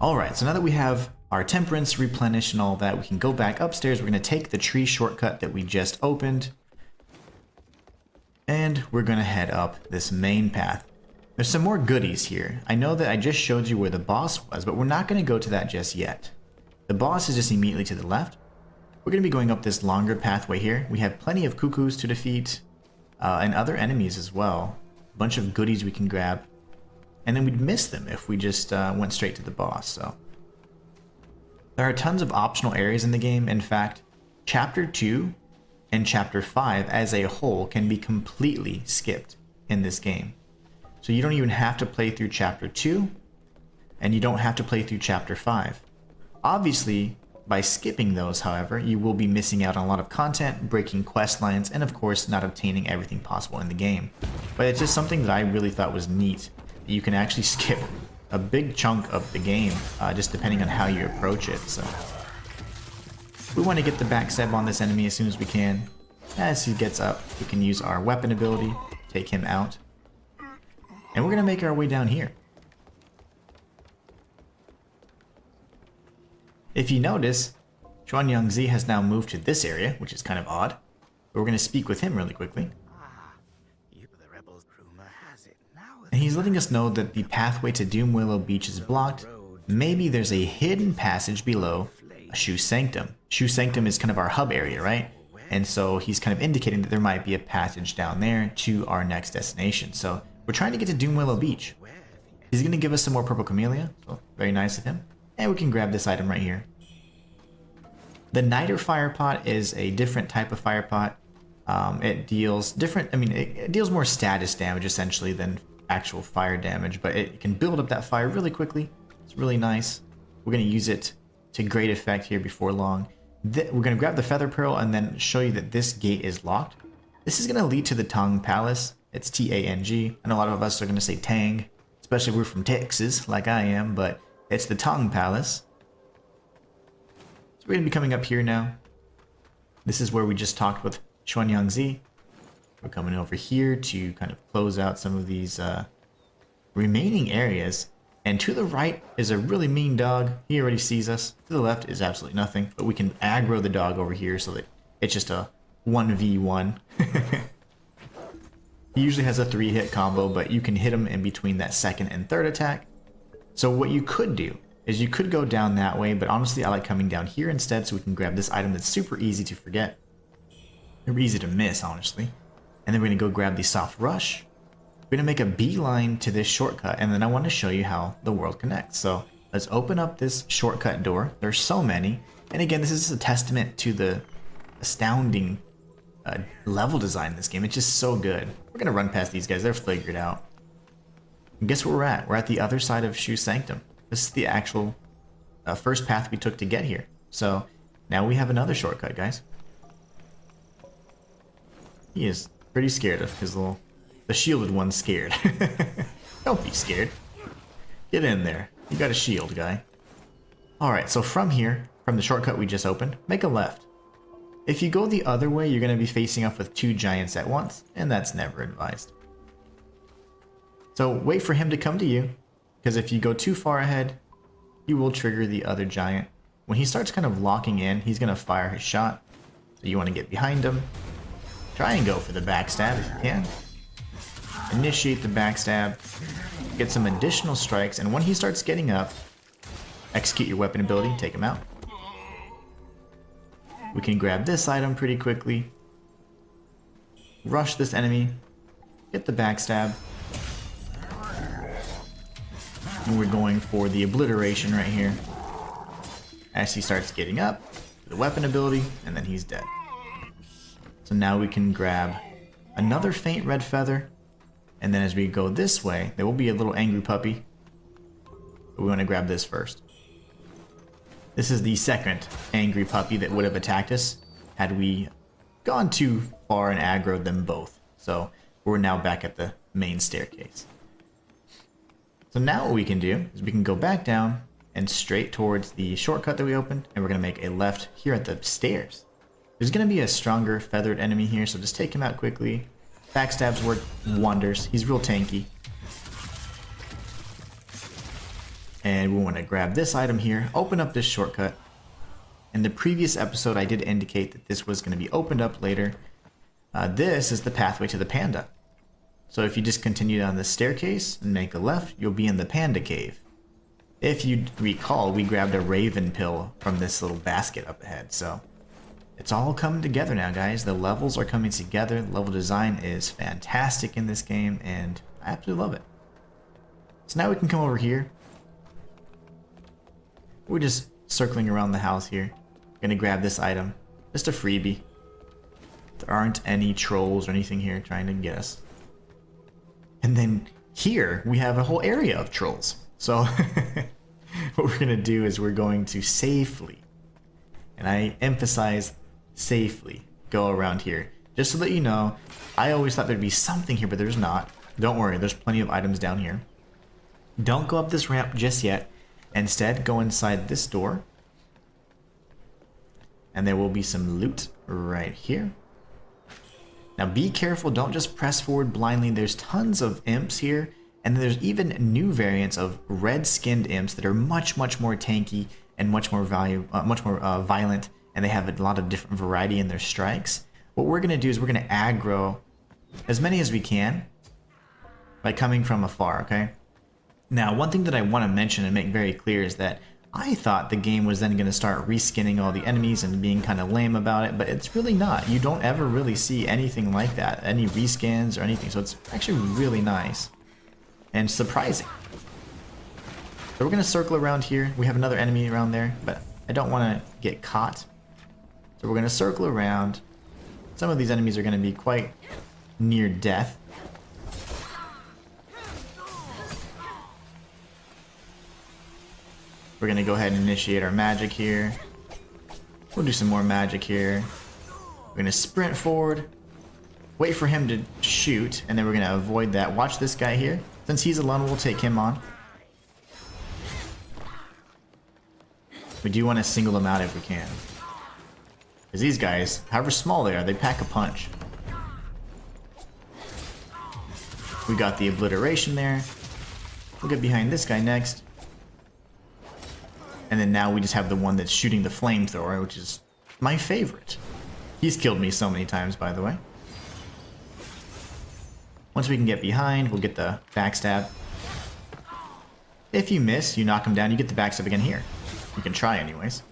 Speaker 1: Alright, so now that we have our temperance replenished and all that, we can go back upstairs. We're going to take the tree shortcut that we just opened, and we're going to head up this main path. There's some more goodies here. I know that I just showed you where the boss was, but we're not going to go to that just yet. The boss is just immediately to the left. We're going to be going up this longer pathway here. We have plenty of cuckoos to defeat, and other enemies as well. A bunch of goodies we can grab. And then we'd miss them if we just went straight to the boss. So there are tons of optional areas in the game. In fact, Chapter 2 and Chapter 5 as a whole can be completely skipped in this game. So you don't even have to play through Chapter 2, and you don't have to play through Chapter 5. Obviously, by skipping those, however, you will be missing out on a lot of content, breaking quest lines, and of course not obtaining everything possible in the game. But it's just something that I really thought was neat. You can actually skip a big chunk of the game, just depending on how you approach it. So we want to get the backstab on this enemy as soon as we can. As he gets up, we can use our weapon ability, take him out. And we're going to make our way down here. If you notice, Leenzee has now moved to this area, which is kind of odd. But we're going to speak with him really quickly. And he's letting us know that the pathway to Doom Willow Beach is blocked. Maybe there's a hidden passage below a Shoe Sanctum. Shoe Sanctum is kind of our hub area, right? And so he's kind of indicating that there might be a passage down there to our next destination. So we're trying to get to Doom Willow Beach. He's going to give us some more Purple Camellia, so very nice of him. And we can grab this item right here. The Niter Fire Pot is a different type of fire pot. It deals different, it deals more status damage essentially than actual fire damage, but it can build up that fire really quickly. It's really nice. We're going to use it to great effect here before long. We're going to grab the Feather Pearl and then show you that this gate is locked. This is going to lead to the Tang Palace. It's T-A-N-G. I know a lot of us are going to say Tang, especially if we're from Texas like I am, but it's the Tang Palace. So we're going to be coming up here now. This is where we just talked with Leenzee. We're coming over here to kind of close out some of these remaining areas. And to the right is a really mean dog. He already sees us. To the left is absolutely nothing. But we can aggro the dog over here so that it's just a 1v1. He usually has a 3-hit combo, but you can hit him in between that second and third attack. So what you could do is you could go down that way, but honestly I like coming down here instead so we can grab this item that's super easy to forget. They're easy to miss, honestly. And then we're going to go grab the Soft Rush. We're going to make a beeline to this shortcut, and then I want to show you how the world connects. So let's open up this shortcut door. There's so many. And again, this is a testament to the astounding level design in this game. It's just so good. We're going to run past these guys. They're figured out. And guess where we're at? We're at the other side of Shoe Sanctum. This is the actual first path we took to get here. So now we have another shortcut, guys. He is pretty scared of his little... The shielded one's scared. Don't be scared. Get in there. You got a shield, guy. Alright, so from here, from the shortcut we just opened, make a left. If you go the other way, you're going to be facing off with 2 giants at once, and that's never advised. So wait for him to come to you, because if you go too far ahead, you will trigger the other giant. When he starts kind of locking in, he's going to fire his shot. So you want to get behind him. Try and go for the backstab if you can. Initiate the backstab, get some additional strikes, and when he starts getting up, execute your weapon ability, take him out. We can grab this item pretty quickly, rush this enemy, get the backstab, and we're going for the obliteration right here. As he starts getting up, the weapon ability, and then he's dead. So now we can grab another faint red feather. And then as we go this way, there will be a little angry puppy. But we want to grab this first. This is the second angry puppy that would have attacked us had we gone too far and aggroed them both. So we're now back at the main staircase. So now what we can do is we can go back down and straight towards the shortcut that we opened. And we're going to make a left here at the stairs. There's going to be a stronger feathered enemy here, so just take him out quickly. Backstabs work wonders. He's real tanky. And we want to grab this item here, open up this shortcut. In the previous episode, I did indicate that this was going to be opened up later. This is the pathway to the panda. So if you just continue down this staircase and make a left, you'll be in the panda cave. If you recall, we grabbed a raven pill from this little basket up ahead, so... It's all coming together now, guys. The levels are coming together. The level design is fantastic in this game, and I absolutely love it. So now we can come over here. We're just circling around the house here. Gonna grab this item. Just a freebie. There aren't any trolls or anything here trying to get us. And then here, we have a whole area of trolls. So what we're gonna do is we're going to safely, and I emphasize safely, go around here. Just so that you know, I always thought there'd be something here, but there's not. Don't worry, there's plenty of items down here. Don't go up this ramp just yet. Instead, go inside this door. And there will be some loot right here. Now be careful, don't just press forward blindly. There's tons of imps here. And there's even new variants of red-skinned imps that are much more tanky and much more violent. And they have a lot of different variety in their strikes. What we're going to do is we're going to aggro as many as we can by coming from afar, okay? Now, one thing that I want to mention and make very clear is that I thought the game was then going to start reskinning all the enemies and being kind of lame about it, but it's really not. You don't ever really see anything like that, any reskins or anything, so it's actually really nice and surprising. So we're going to circle around here. We have another enemy around there, but I don't want to get caught. So we're going to circle around. Some of these enemies are going to be quite near death. We're going to go ahead and initiate our magic here. We'll do some more magic here. We're going to sprint forward, wait for him to shoot, and then we're going to avoid that. Watch this guy here. Since he's alone, we'll take him on. We do want to single him out if we can. Because these guys, however small they are, they pack a punch. We got the obliteration there. We'll get behind this guy next. And then now we just have the one that's shooting the flamethrower, which is my favorite. He's killed me so many times, by the way. Once we can get behind, we'll get the backstab. If you miss, you knock him down, you get the backstab again here. You can try anyways.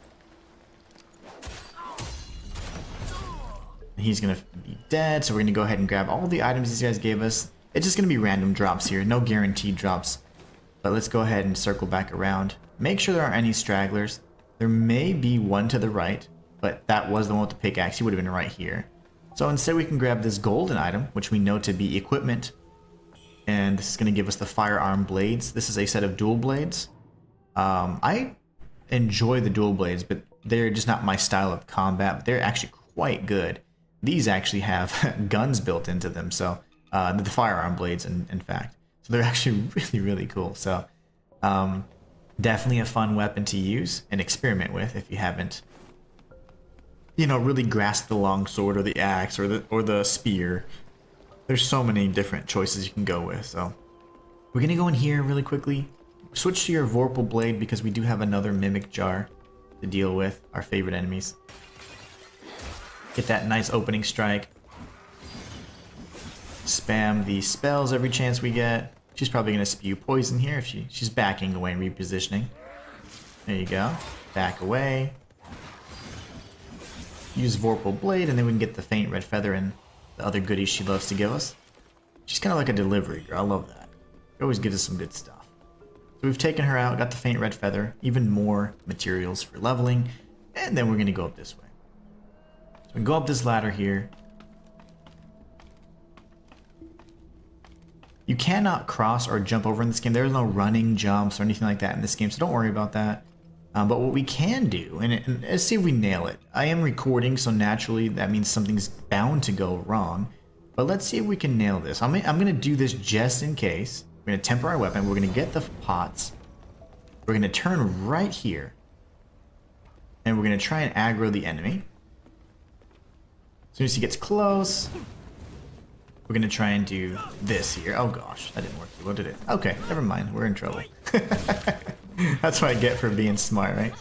Speaker 1: He's going to be dead, so we're going to go ahead and grab all the items these guys gave us. It's just going to be random drops here, no guaranteed drops. But let's go ahead and circle back around. Make sure there aren't any stragglers. There may be one to the right, but that was the one with the pickaxe. He would have been right here. So instead we can grab this golden item, which we know to be equipment. And this is going to give us the firearm blades. This is a set of dual blades. I enjoy the dual blades, but they're just not my style of combat. But they're actually quite good. These actually have guns built into them. So the firearm blades, in fact. So they're actually really cool. So definitely a fun weapon to use and experiment with if you haven't, you know, really grasped the long sword or the axe or the spear. There's so many different choices you can go with. So we're gonna go in here really quickly. Switch to your Vorpal blade because we do have another mimic jar to deal with, our favorite enemies. Get that nice opening strike. Spam the spells every chance we get. She's probably going to spew poison here if she's backing away and repositioning. There you go. Back away. Use Vorpal Blade, and then we can get the faint red feather and the other goodies she loves to give us. She's kind of like a delivery girl. I love that. She always gives us some good stuff. So we've taken her out, got the faint red feather, even more materials for leveling, and then we're going to go up this way. So we go up this ladder here. You cannot cross or jump over in this game. There's no running jumps or anything like that in this game, so don't worry about that. But what we can do, and let's see if we nail it. I am recording, so naturally that means something's bound to go wrong. But let's see if we can nail this. I'm going to do this just in case. We're going to temper our weapon. We're going to get the pots. We're going to turn right here. And we're going to try and aggro the enemy. As soon as he gets close, we're going to try and do this here. Oh gosh, that didn't work too well, did it? Okay, never mind. We're in trouble. That's what I get for being smart, right?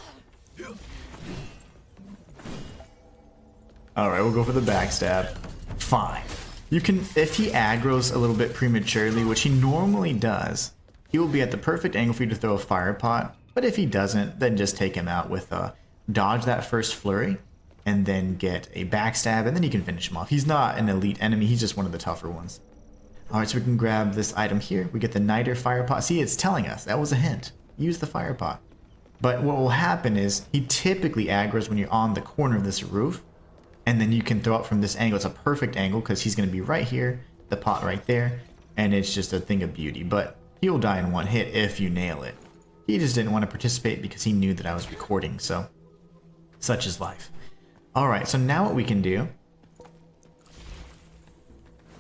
Speaker 1: Alright, we'll go for the backstab. Fine. You can, if he aggroes a little bit prematurely, which he normally does, he will be at the perfect angle for you to throw a fire pot. But if he doesn't, then just take him out with a dodge that first flurry, and then get a backstab, and then you can finish him off. He's not an elite enemy, he's just one of the tougher ones. Alright, so we can grab this item here. We get the Niter fire pot. See, it's telling us. That was a hint. Use the fire pot. But what will happen is, he typically aggroes when you're on the corner of this roof, and then you can throw it from this angle. It's a perfect angle, because he's going to be right here, the pot right there, and it's just a thing of beauty. But he'll die in one hit if you nail it. He just didn't want to participate because he knew that I was recording, so such is life. Alright, so now what we can do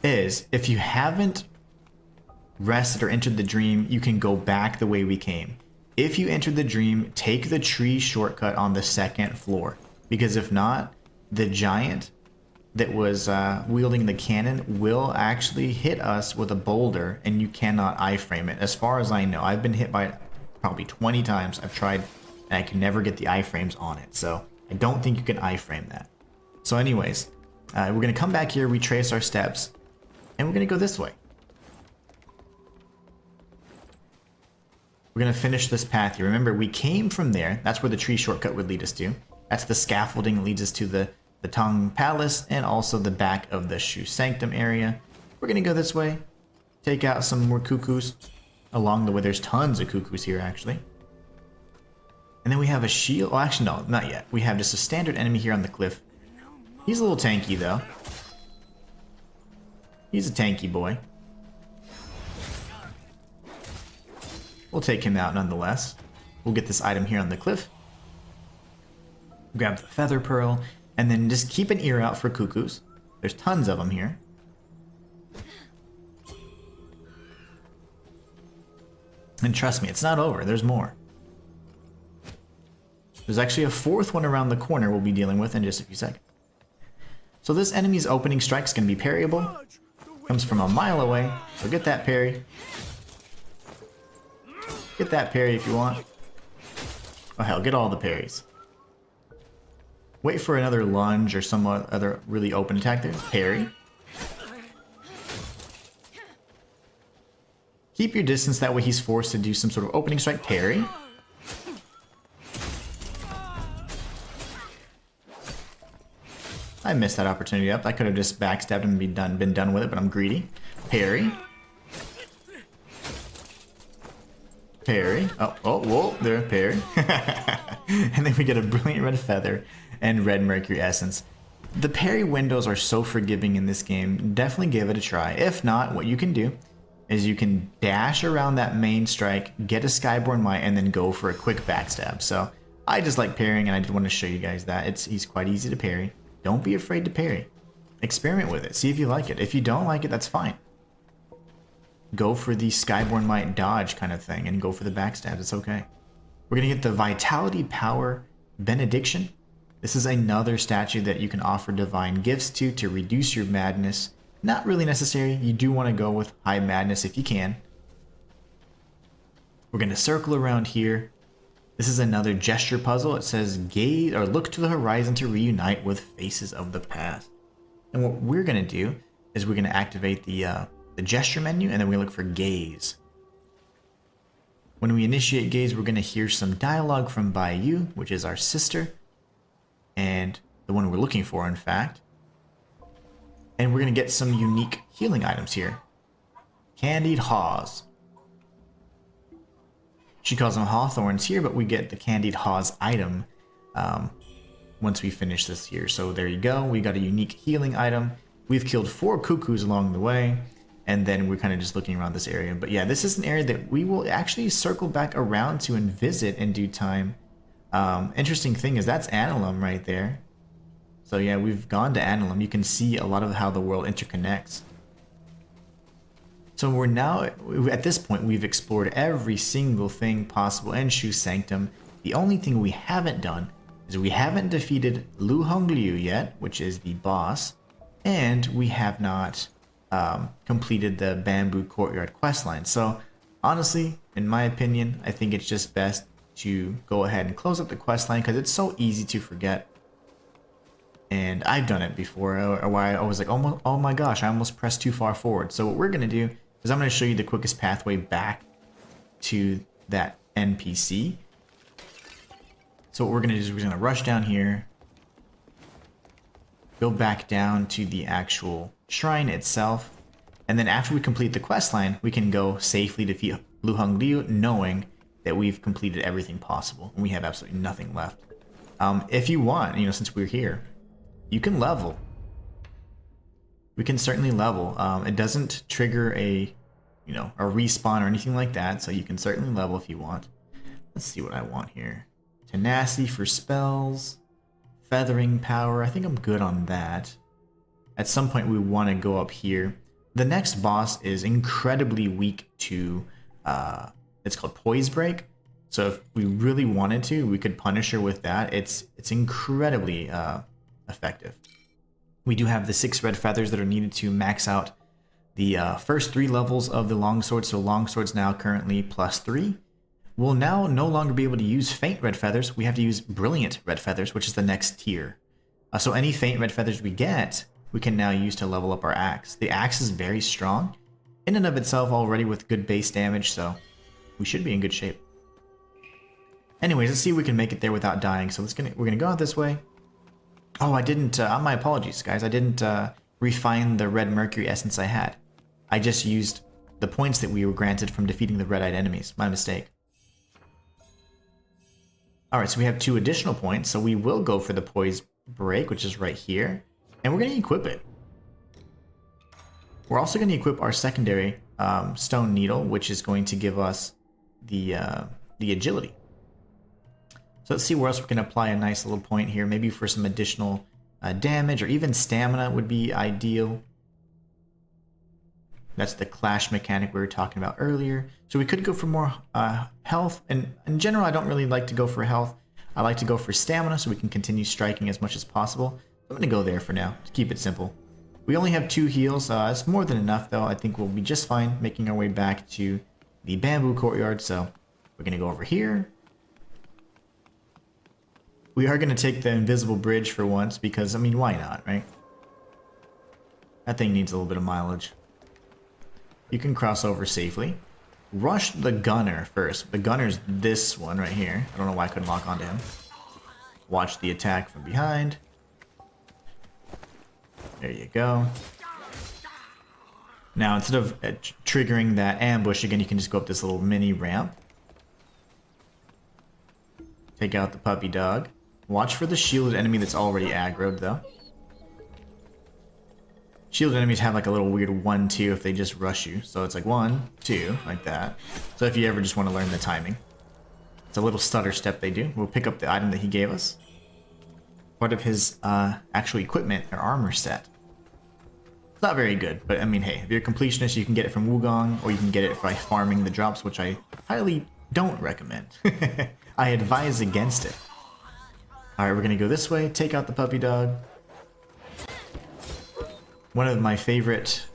Speaker 1: is, if you haven't rested or entered the dream, you can go back the way we came. If you entered the dream, take the tree shortcut on the second floor, because if not, the giant that was wielding the cannon will actually hit us with a boulder, and you cannot iframe it. As far as I know, I've been hit by it probably 20 times. I've tried, and I can never get the iframes on it, so I don't think you can iframe that. So anyways, we're going to come back here, retrace our steps, and we're going to go this way. We're going to finish this path here. Remember, we came from there. That's where the tree shortcut would lead us to. That's the scaffolding that leads us to the Tang Palace and also the back of the Shu Sanctum area. We're going to go this way, take out some more cuckoos along the way. There's tons of cuckoos here, actually. And then we have a shield. Oh, actually, no, not yet. We have just a standard enemy here on the cliff. He's a little tanky, though. He's a tanky boy. We'll take him out nonetheless. We'll get this item here on the cliff. Grab the feather pearl, and then just keep an ear out for cuckoos. There's tons of them here. And trust me, it's not over. There's more. There's actually a fourth one around the corner we'll be dealing with in just a few seconds. So this enemy's opening strike's going to be parryable. Comes from a mile away, so get that parry. Get that parry if you want. Oh hell, get all the parries. Wait for another lunge or some other really open attack there. Parry. Keep your distance, that way he's forced to do some sort of opening strike. Parry. I missed that opportunity up. I could have just backstabbed him and been done with it, but I'm greedy. Parry. Parry. Oh, whoa, there, parry. And then we get a brilliant red feather and red mercury essence. The parry windows are so forgiving in this game. Definitely give it a try. If not, what you can do is you can dash around that main strike, get a Skyborn Might, and then go for a quick backstab. So I just like parrying, and I did want to show you guys that. He's quite easy to parry. Don't be afraid to parry. Experiment with it. See if you like it. If you don't like it, that's fine. Go for the Skyborn Might dodge kind of thing and go for the backstab. It's okay. We're going to get the Vitality Power Benediction. This is another statue that you can offer divine gifts to reduce your madness. Not really necessary. You do want to go with high madness if you can. We're going to circle around here. This is another gesture puzzle. It says gaze or look to the horizon to reunite with faces of the past. And what we're going to do is we're going to activate the gesture menu, and then we look for gaze. When we initiate gaze, we're going to hear some dialogue from Bai Yu, which is our sister, and the one we're looking for, in fact. And we're going to get some unique healing items here. Candied Haws. She calls them Hawthorns here, but we get the Candied Haws item once we finish this here. So there you go. We got a unique healing item. We've killed 4 cuckoos along the way. And then we're kind of just looking around this area. But yeah, this is an area that we will actually circle back around to and visit in due time. Interesting thing is that's Annalum right there. So yeah, we've gone to Annalum. You can see a lot of how the world interconnects. So we're now, at this point, we've explored every single thing possible in Shu Sanctum. The only thing we haven't done is we haven't defeated Lu Hongliu yet, which is the boss. And we have not completed the Bamboo Courtyard questline. So honestly, in my opinion, I think it's just best to go ahead and close up the questline because it's so easy to forget. And I've done it before, or why I was like, oh my gosh, I almost pressed too far forward. So what we're going to do is I'm going to show you the quickest pathway back to that NPC. So what we're going to do is we're going to rush down here, go back down to the actual shrine itself, and then after we complete the quest line, we can go safely defeat Lu Hongliu, knowing that we've completed everything possible and we have absolutely nothing left. If you want, since we're here, you can level. We can certainly level. It doesn't trigger a respawn or anything like that, so you can certainly level if you want. Let's see what I want here. Tenacity for spells, feathering power. I think I'm good on that. At some point we want to go up here The next boss is incredibly weak to, it's called Poise Break. So if we really wanted to, we could punish her with that. It's incredibly effective. We do have the 6 red feathers that are needed to max out the first 3 levels of the longsword. So longsword's now currently +3. We'll now no longer be able to use faint red feathers. We have to use brilliant red feathers, which is the next tier. So any faint red feathers we get, we can now use to level up our axe. The axe is very strong in and of itself already with good base damage, so we should be in good shape. Anyways, let's see if we can make it there without dying. So we're gonna go out this way. Oh, I didn't. My apologies, guys. I didn't refine the red mercury essence I had. I just used the points that we were granted from defeating the red-eyed enemies. My mistake. All right, so we have 2 additional points. So we will go for the poise break, which is right here, and we're gonna equip it. We're also gonna equip our secondary stone needle, which is going to give us the agility. So let's see where else we can apply a nice little point here. Maybe for some additional damage or even stamina would be ideal. That's the clash mechanic we were talking about earlier. So we could go for more health. And in general, I don't really like to go for health. I like to go for stamina so we can continue striking as much as possible. I'm going to go there for now to keep it simple. We only have 2 heals. It's more than enough though. I think we'll be just fine making our way back to the bamboo courtyard. So we're going to go over here. We are going to take the invisible bridge for once because, I mean, why not, right? That thing needs a little bit of mileage. You can cross over safely. Rush the gunner first. The gunner's this one right here. I don't know why I couldn't lock onto him. Watch the attack from behind. There you go. Now, instead of triggering that ambush again, you can just go up this little mini ramp. Take out the puppy dog. Watch for the shielded enemy that's already aggroed, though. Shielded enemies have like a little weird 1-2 if they just rush you. So it's like 1, 2, like that. So if you ever just want to learn the timing. It's a little stutter step they do. We'll pick up the item that he gave us. Part of his actual equipment, or armor set. It's not very good, but I mean, hey, if you're a completionist, you can get it from Wukong, or you can get it by farming the drops, which I highly don't recommend. I advise against it. Alright, we're gonna go this way, take out the puppy dog. One of my favorite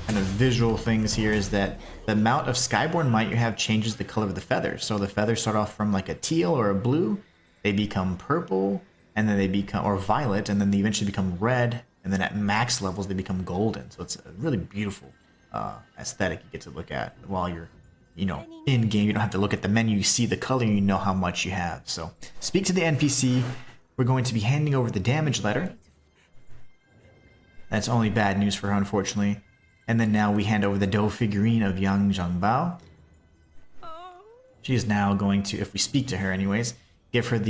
Speaker 1: kind of visual things here is that the amount of Skyborn might you have changes the color of the feathers. So the feathers start off from like a teal or a blue, they become purple, and then they become, or violet, and then they eventually become red, and then at max levels they become golden. So it's a really beautiful aesthetic you get to look at while you're, you know, in game. You don't have to look at the menu, you see the color, you know how much you have. So speak to the NPC. We're going to be handing over the damage letter. That's only bad news for her, unfortunately. And then now we hand over the dough figurine of Yang Zhengbao. She is now going to, if we speak to her anyways, give us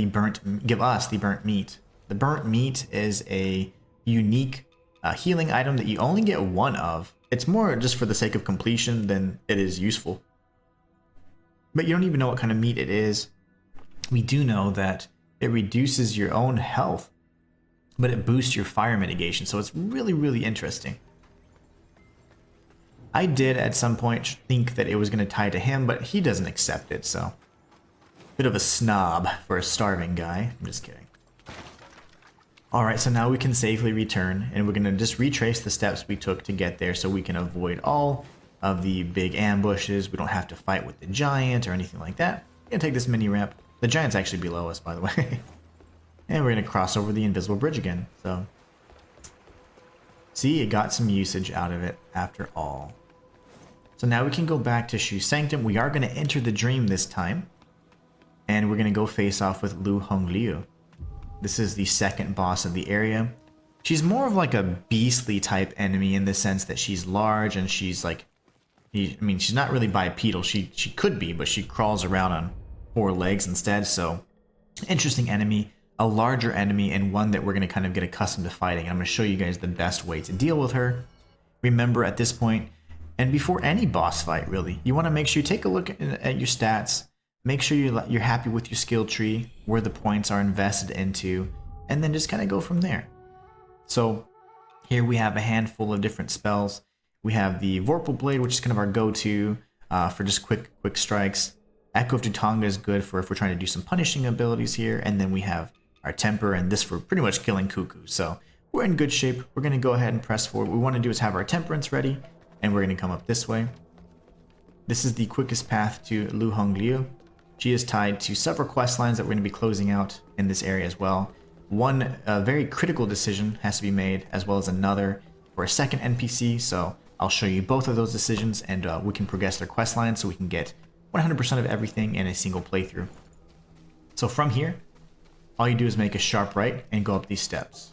Speaker 1: the burnt meat. The burnt meat is a unique healing item that you only get 1 of. It's more just for the sake of completion than it is useful. But you don't even know what kind of meat it is. We do know that it reduces your own health, but it boosts your fire mitigation, so it's really, really interesting. I did at some point think that it was going to tie to him, but he doesn't accept it, so... Bit of a snob for a starving guy. I'm just kidding. Alright, so now we can safely return, and we're going to just retrace the steps we took to get there so we can avoid all of the big ambushes. We don't have to fight with the giant or anything like that. We're going to take this mini ramp. The giant's actually below us, by the way. And we're going to cross over the invisible bridge again. So, see, it got some usage out of it after all. So now we can go back to Shu Sanctum. We are going to enter the dream this time. And we're going to go face off with Lu Hongliu. This is the second boss of the area. She's more of like a beastly type enemy in the sense that she's large and she's like... I mean, she's not really bipedal. She could be, but she crawls around on 4 legs instead. So, interesting enemy. A larger enemy, and one that we're going to kind of get accustomed to fighting. I'm going to show you guys the best way to deal with her. Remember, at this point, and before any boss fight really, you want to make sure you take a look at your stats, make sure you're happy with your skill tree, where the points are invested into, and then just kind of go from there. So here we have a handful of different spells. We have the Vorpal Blade, which is kind of our go-to for just quick strikes. Echo of Tutanga is good for if we're trying to do some punishing abilities here. And then we have our Temper, and this for pretty much killing Cuckoo. So we're in good shape. We're going to go ahead and press forward. What we want to do is have our Temperance ready, and we're going to come up this way. This is the quickest path to Lu Hongliu. She is tied to several quest lines that we're going to be closing out in this area as well. One very critical decision has to be made, as well as another for a second NPC. So I'll show you both of those decisions, and we can progress their quest lines so we can get 100% of everything in a single playthrough. So from here, all you do is make a sharp right and go up these steps.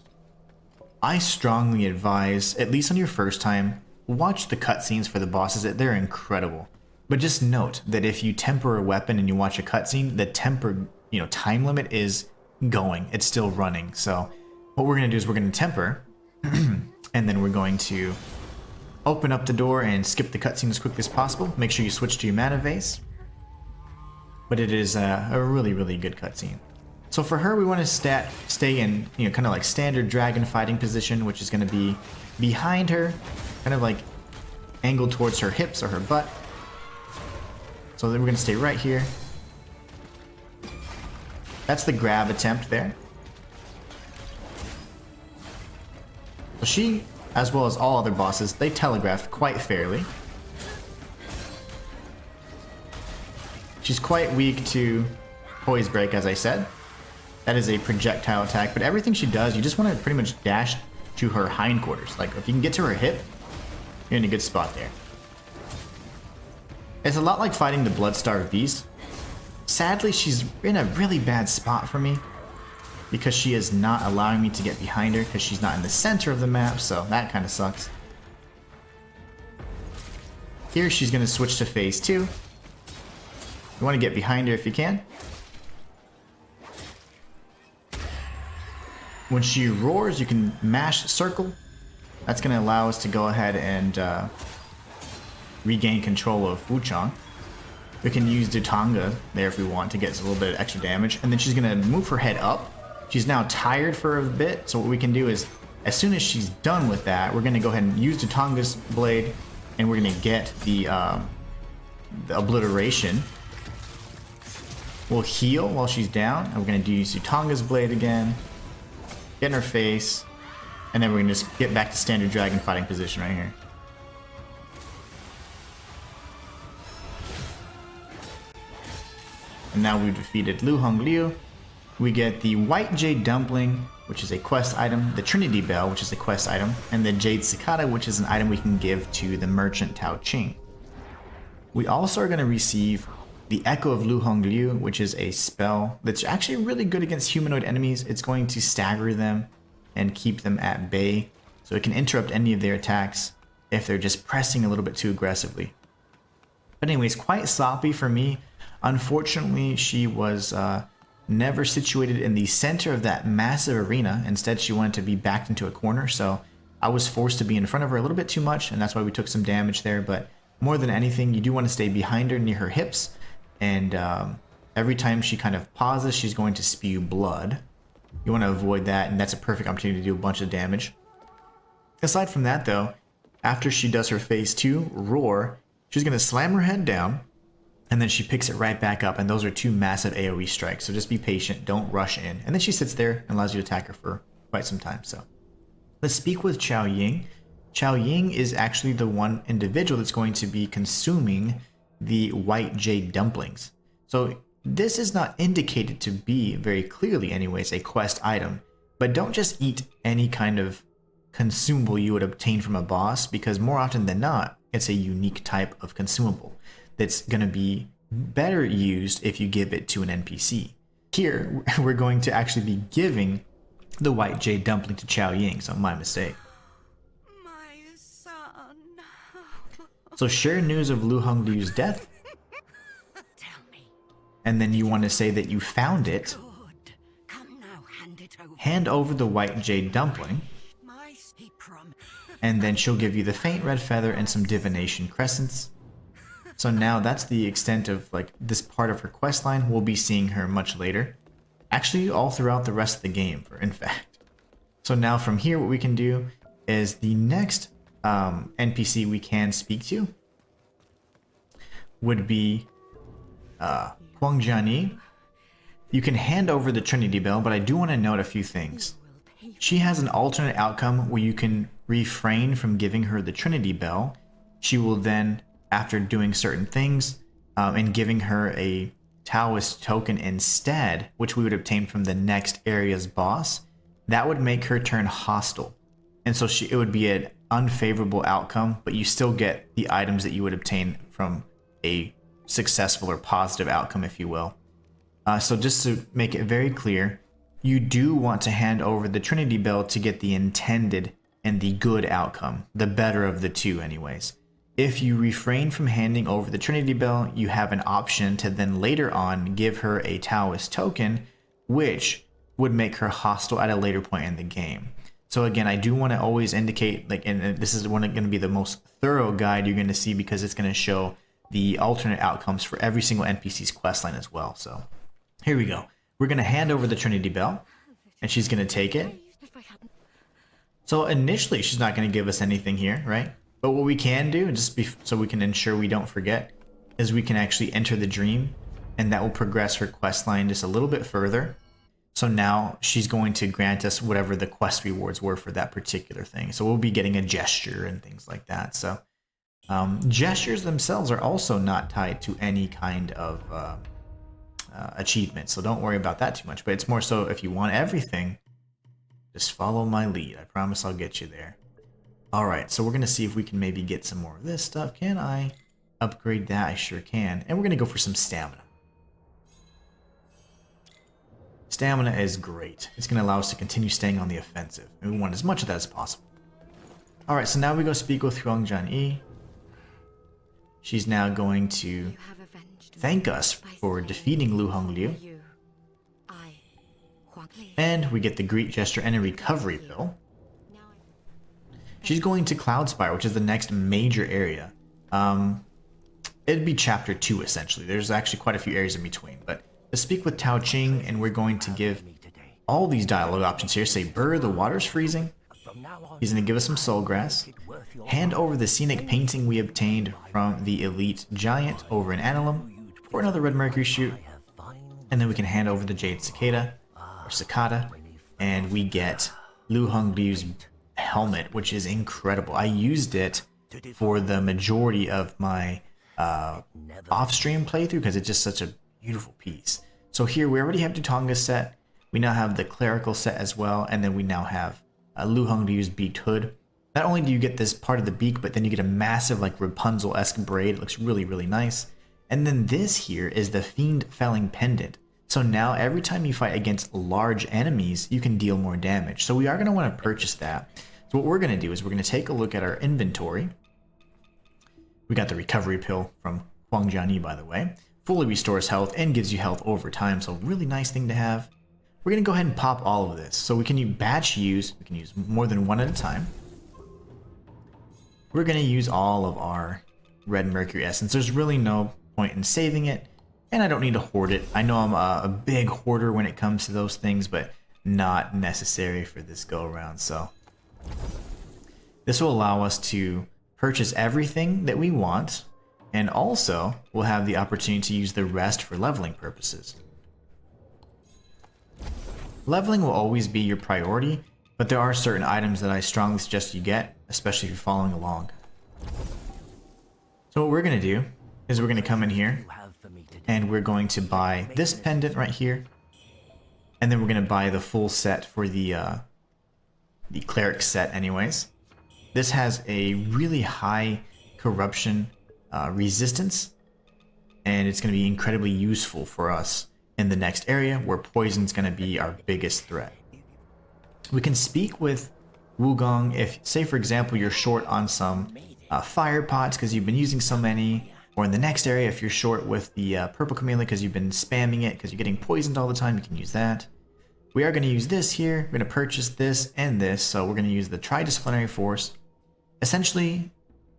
Speaker 1: I strongly advise, at least on your first time, watch the cutscenes for the bosses. They're incredible. But just note that if you temper a weapon and you watch a cutscene, the temper, time limit is going. It's still running. So what we're going to do is we're going to temper, and then we're going to open up the door and skip the cutscene as quickly as possible. Make sure you switch to your mana vase. But it is a really, really good cutscene. So for her, we want to stay in, kind of like standard dragon fighting position, which is going to be behind her, kind of like angled towards her hips or her butt. So then we're going to stay right here. That's the grab attempt there. So she, as well as all other bosses, they telegraph quite fairly. She's quite weak to Poise Break, as I said. That is a projectile attack, but everything she does, you just want to pretty much dash to her hindquarters. Like, if you can get to her hip, you're in a good spot there. It's a lot like fighting the Bloodstarved Beast. Sadly, she's in a really bad spot for me because she is not allowing me to get behind her because she's not in the center of the map, so that kind of sucks. Here, she's going to switch to phase 2. You want to get behind her if you can. When she roars, you can mash circle. That's going to allow us to go ahead and regain control of Wuchang. We can use Dutanga there if we want to get a little bit of extra damage. And then she's going to move her head up. She's now tired for a bit, so what we can do is, as soon as she's done with that, we're going to go ahead and use Dutanga's blade, and we're going to get the obliteration. We'll heal while she's down, and we're going to use Dutanga's blade again. Get in her face, and then we're going to just get back to standard dragon fighting position right here. And now we've defeated Lu Hongliu. We get the White Jade Dumpling, which is a quest item, the Trinity Bell, which is a quest item, and the Jade Cicada, which is an item we can give to the merchant Tao Ching. We also are going to receive the Echo of Lu Hongliu, which is a spell that's actually really good against humanoid enemies. It's going to stagger them and keep them at bay, so it can interrupt any of their attacks if they're just pressing a little bit too aggressively. But anyways, quite sloppy for me. Unfortunately, she was never situated in the center of that massive arena. Instead, she wanted to be backed into a corner, so I was forced to be in front of her a little bit too much, and that's why we took some damage there. But more than anything, you do want to stay behind her near her hips, and every time she kind of pauses, she's going to spew blood. You want to avoid that, and that's a perfect opportunity to do a bunch of damage. Aside from that, though, after she does her phase 2 roar, she's going to slam her head down, and then she picks it right back up, and those are 2 massive AoE strikes, so just be patient, don't rush in. And then she sits there and allows you to attack her for quite some time. So let's speak with Chao Ying. Chao Ying is actually the one individual that's going to be consuming the White Jade Dumplings. So this is not indicated to be, very clearly anyways, a quest item, but don't just eat any kind of consumable you would obtain from a boss, because more often than not, it's a unique type of consumable that's going to be better used if you give it to an NPC. Here, we're going to actually be giving the White Jade Dumpling to Chao Ying, so my mistake.
Speaker 2: My son.
Speaker 1: So share news of Lu Hongliu's death,
Speaker 2: Tell me.
Speaker 1: and then you want to say that you found it.
Speaker 2: Good. Come now, hand it over.
Speaker 1: Hand over the White Jade Dumpling,
Speaker 2: My he prom.
Speaker 1: and then she'll give you the faint red feather and some divination crescents. So now that's the extent of like this part of her quest line. We'll be seeing her much later. Actually, all throughout the rest of the game, in fact. So now from here, what we can do is the next NPC we can speak to would be Huang Jiani. You can hand over the Trinity Bell, but I do want to note a few things. She has an alternate outcome where you can refrain from giving her the Trinity Bell. She will then, after doing certain things and giving her a Taoist token instead, which we would obtain from the next area's boss, that would make her turn hostile. And so it would be an unfavorable outcome, but you still get the items that you would obtain from a successful or positive outcome, if you will. So just to make it very clear, you do want to hand over the Trinity Bell to get the intended and the good outcome, the better of the two anyways. If you refrain from handing over the Trinity Bell, you have an option to then later on give her a Taoist token, which would make her hostile at a later point in the game. So again, I do want to always indicate, like, and this is going to be the most thorough guide you're going to see because it's going to show the alternate outcomes for every single NPC's questline as well. So here we go. We're going to hand over the Trinity Bell, and she's going to take it. So initially, she's not going to give us anything here, right? But what we can do, so we can ensure we don't forget, is we can actually enter the dream, and that will progress her questline just a little bit further. So now she's going to grant us whatever the quest rewards were for that particular thing. So we'll be getting a gesture and things like that. So gestures themselves are also not tied to any kind of achievement. So don't worry about that too much. But it's more so if you want everything, just follow my lead. I promise I'll get you there. All right, so we're going to see if we can maybe get some more of this stuff. Can I upgrade that? I sure can. And we're going to go for some stamina. Stamina is great. It's going to allow us to continue staying on the offensive. And we want as much of that as possible. All right, so now we go speak with Huang Jiani. She's now going to thank us for defeating Lu Hongliu. And we get the greet gesture and a recovery pill. She's going to Cloud Spire, which is the next major area. It'd be chapter 2 essentially. There's actually quite a few areas in between, but to speak with Tao Ching, and we're going to give all these dialogue options here. Say, Burr, the water's freezing. He's going to give us some soul grass. Hand over the scenic painting we obtained from the elite giant over in Annalum for another red mercury shoot. And then we can hand over the jade cicada, or cicada, and we get Lu Hongliu's helmet, which is incredible. I used it for the majority of my off-stream playthrough because it's just such a beautiful piece. So here we already have Dutonga's set. We now have the clerical set as well, and then we now have Lu Hongliu's beaked hood. Not only do you get this part of the beak, but then you get a massive like Rapunzel-esque braid. It looks really, really nice. And then this here is the Fiend Felling Pendant. So now every time you fight against large enemies, you can deal more damage. So we are going to want to purchase that. So what we're going to do is we're going to take a look at our inventory. We got the recovery pill from Huang Jiani, by the way. Fully restores health and gives you health over time. So really nice thing to have. We're going to go ahead and pop all of this. So we can batch use. We can use more than one at a time. We're going to use all of our red mercury essence. There's really no point in saving it. And I don't need to hoard it. I know I'm a big hoarder when it comes to those things, but not necessary for this go around. So this will allow us to purchase everything that we want, and also we'll have the opportunity to use the rest for leveling purposes. Leveling will always be your priority, but there are certain items that I strongly suggest you get, especially if you're following along. So what we're going to do is we're going to come in here and we're going to buy this pendant right here, and then we're going to buy the full set for the cleric set anyways. This has a really high corruption resistance, and it's going to be incredibly useful for us in the next area where poison's going to be our biggest threat. We can speak with Wukong if, say for example, you're short on some fire pots because you've been using so many, or in the next area if you're short with the purple camellia because you've been spamming it because you're getting poisoned all the time, you can use that. We are going to use this here. We're going to purchase this and this, so we're going to use the Tridisciplinary Force. Essentially,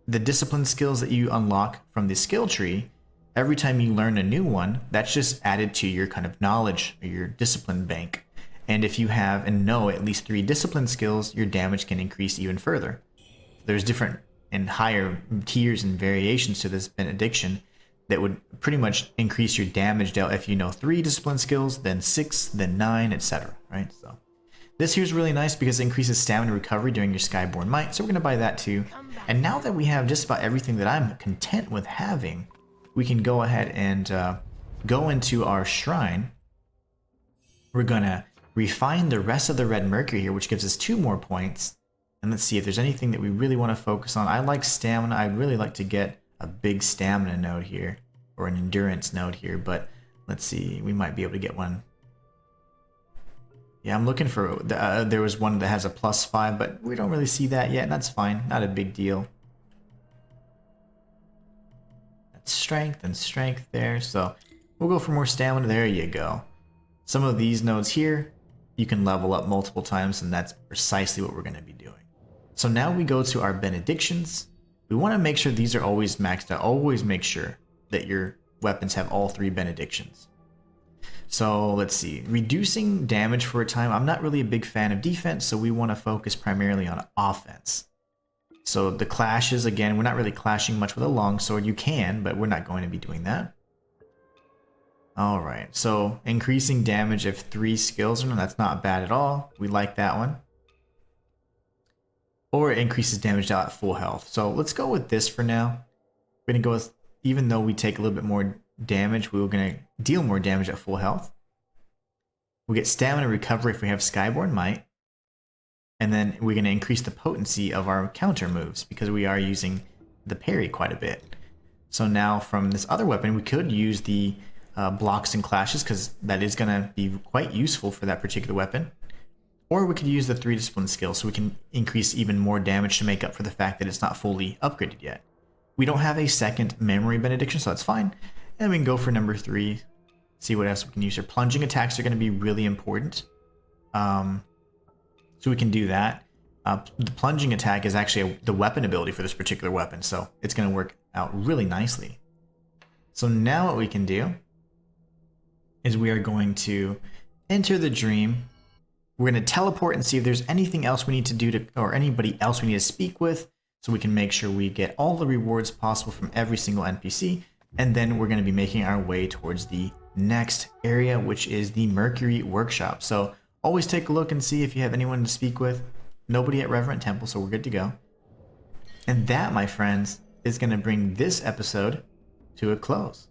Speaker 1: the discipline skills that you unlock from the skill tree, every time you learn a new one, that's just added to your kind of knowledge or your discipline bank. And if you have and know at least 3 discipline skills, your damage can increase even further. There's different and higher tiers and variations to this benediction that would pretty much increase your damage dealt if you know 3 discipline skills, then 6, then 9, etc. Right? So this here's really nice because it increases stamina recovery during your Skyborn Might, so we're gonna buy that too. And now that we have just about everything that I'm content with having, we can go ahead and go into our shrine. We're gonna refine the rest of the red mercury here, which gives us 2 more points. And let's see if there's anything that we really want to focus on. I like stamina. I'd really like to get a big stamina node here, or an endurance node here, but let's see, we might be able to get one. Yeah, I'm looking for, there was one that has a +5, but we don't really see that yet, and that's fine, not a big deal. That's strength and strength there, so we'll go for more stamina. There you go. Some of these nodes here, you can level up multiple times, and that's precisely what we're going to be doing. So now we go to our benedictions. We want to make sure these are always maxed out. Always make sure that your weapons have all 3 benedictions. So let's see, reducing damage for a time. I'm not really a big fan of defense, so we want to focus primarily on offense. So the clashes, again, we're not really clashing much with a longsword. You can, but we're not going to be doing that. Alright, so increasing damage of 3 skills, no, that's not bad at all. We like that one. Or it increases damage out at full health. So let's go with this for now. We're going to go with, even though we take a little bit more damage, we're going to deal more damage at full health. We get stamina recovery if we have Skyborn Might. And then we're going to increase the potency of our counter moves because we are using the parry quite a bit. So now from this other weapon, we could use the blocks and clashes because that is going to be quite useful for that particular weapon. Or we could use the 3 discipline skills so we can increase even more damage to make up for the fact that it's not fully upgraded yet. We don't have a second memory benediction, so that's fine. And we can go for number 3, see what else we can use here. Plunging attacks are going to be really important. So we can do that. The plunging attack is actually the weapon ability for this particular weapon, so it's going to work out really nicely. So now what we can do is we are going to enter the dream. We're going to teleport and see if there's anything else we need to do or anybody else we need to speak with, so we can make sure we get all the rewards possible from every single NPC. And then we're going to be making our way towards the next area, which is the Mercury Workshop. So always take a look and see if you have anyone to speak with. Nobody at Reverent Temple, so we're good to go. And that, my friends, is going to bring this episode to a close.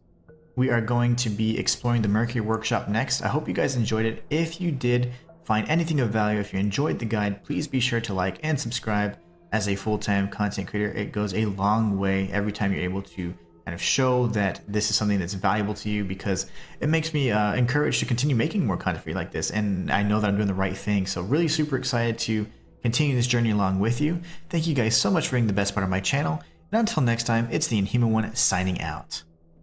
Speaker 1: We are going to be exploring the Mercury Workshop next. I hope you guys enjoyed it. If you did find anything of value, if you enjoyed the guide, please be sure to like and subscribe. As a full-time content creator, it goes a long way every time you're able to kind of show that this is something that's valuable to you, because it makes me encouraged to continue making more content for you like this, and I know that I'm doing the right thing. So really super excited to continue this journey along with you. Thank you guys so much for being the best part of my channel, and until next time, it's the Inhuman one signing out.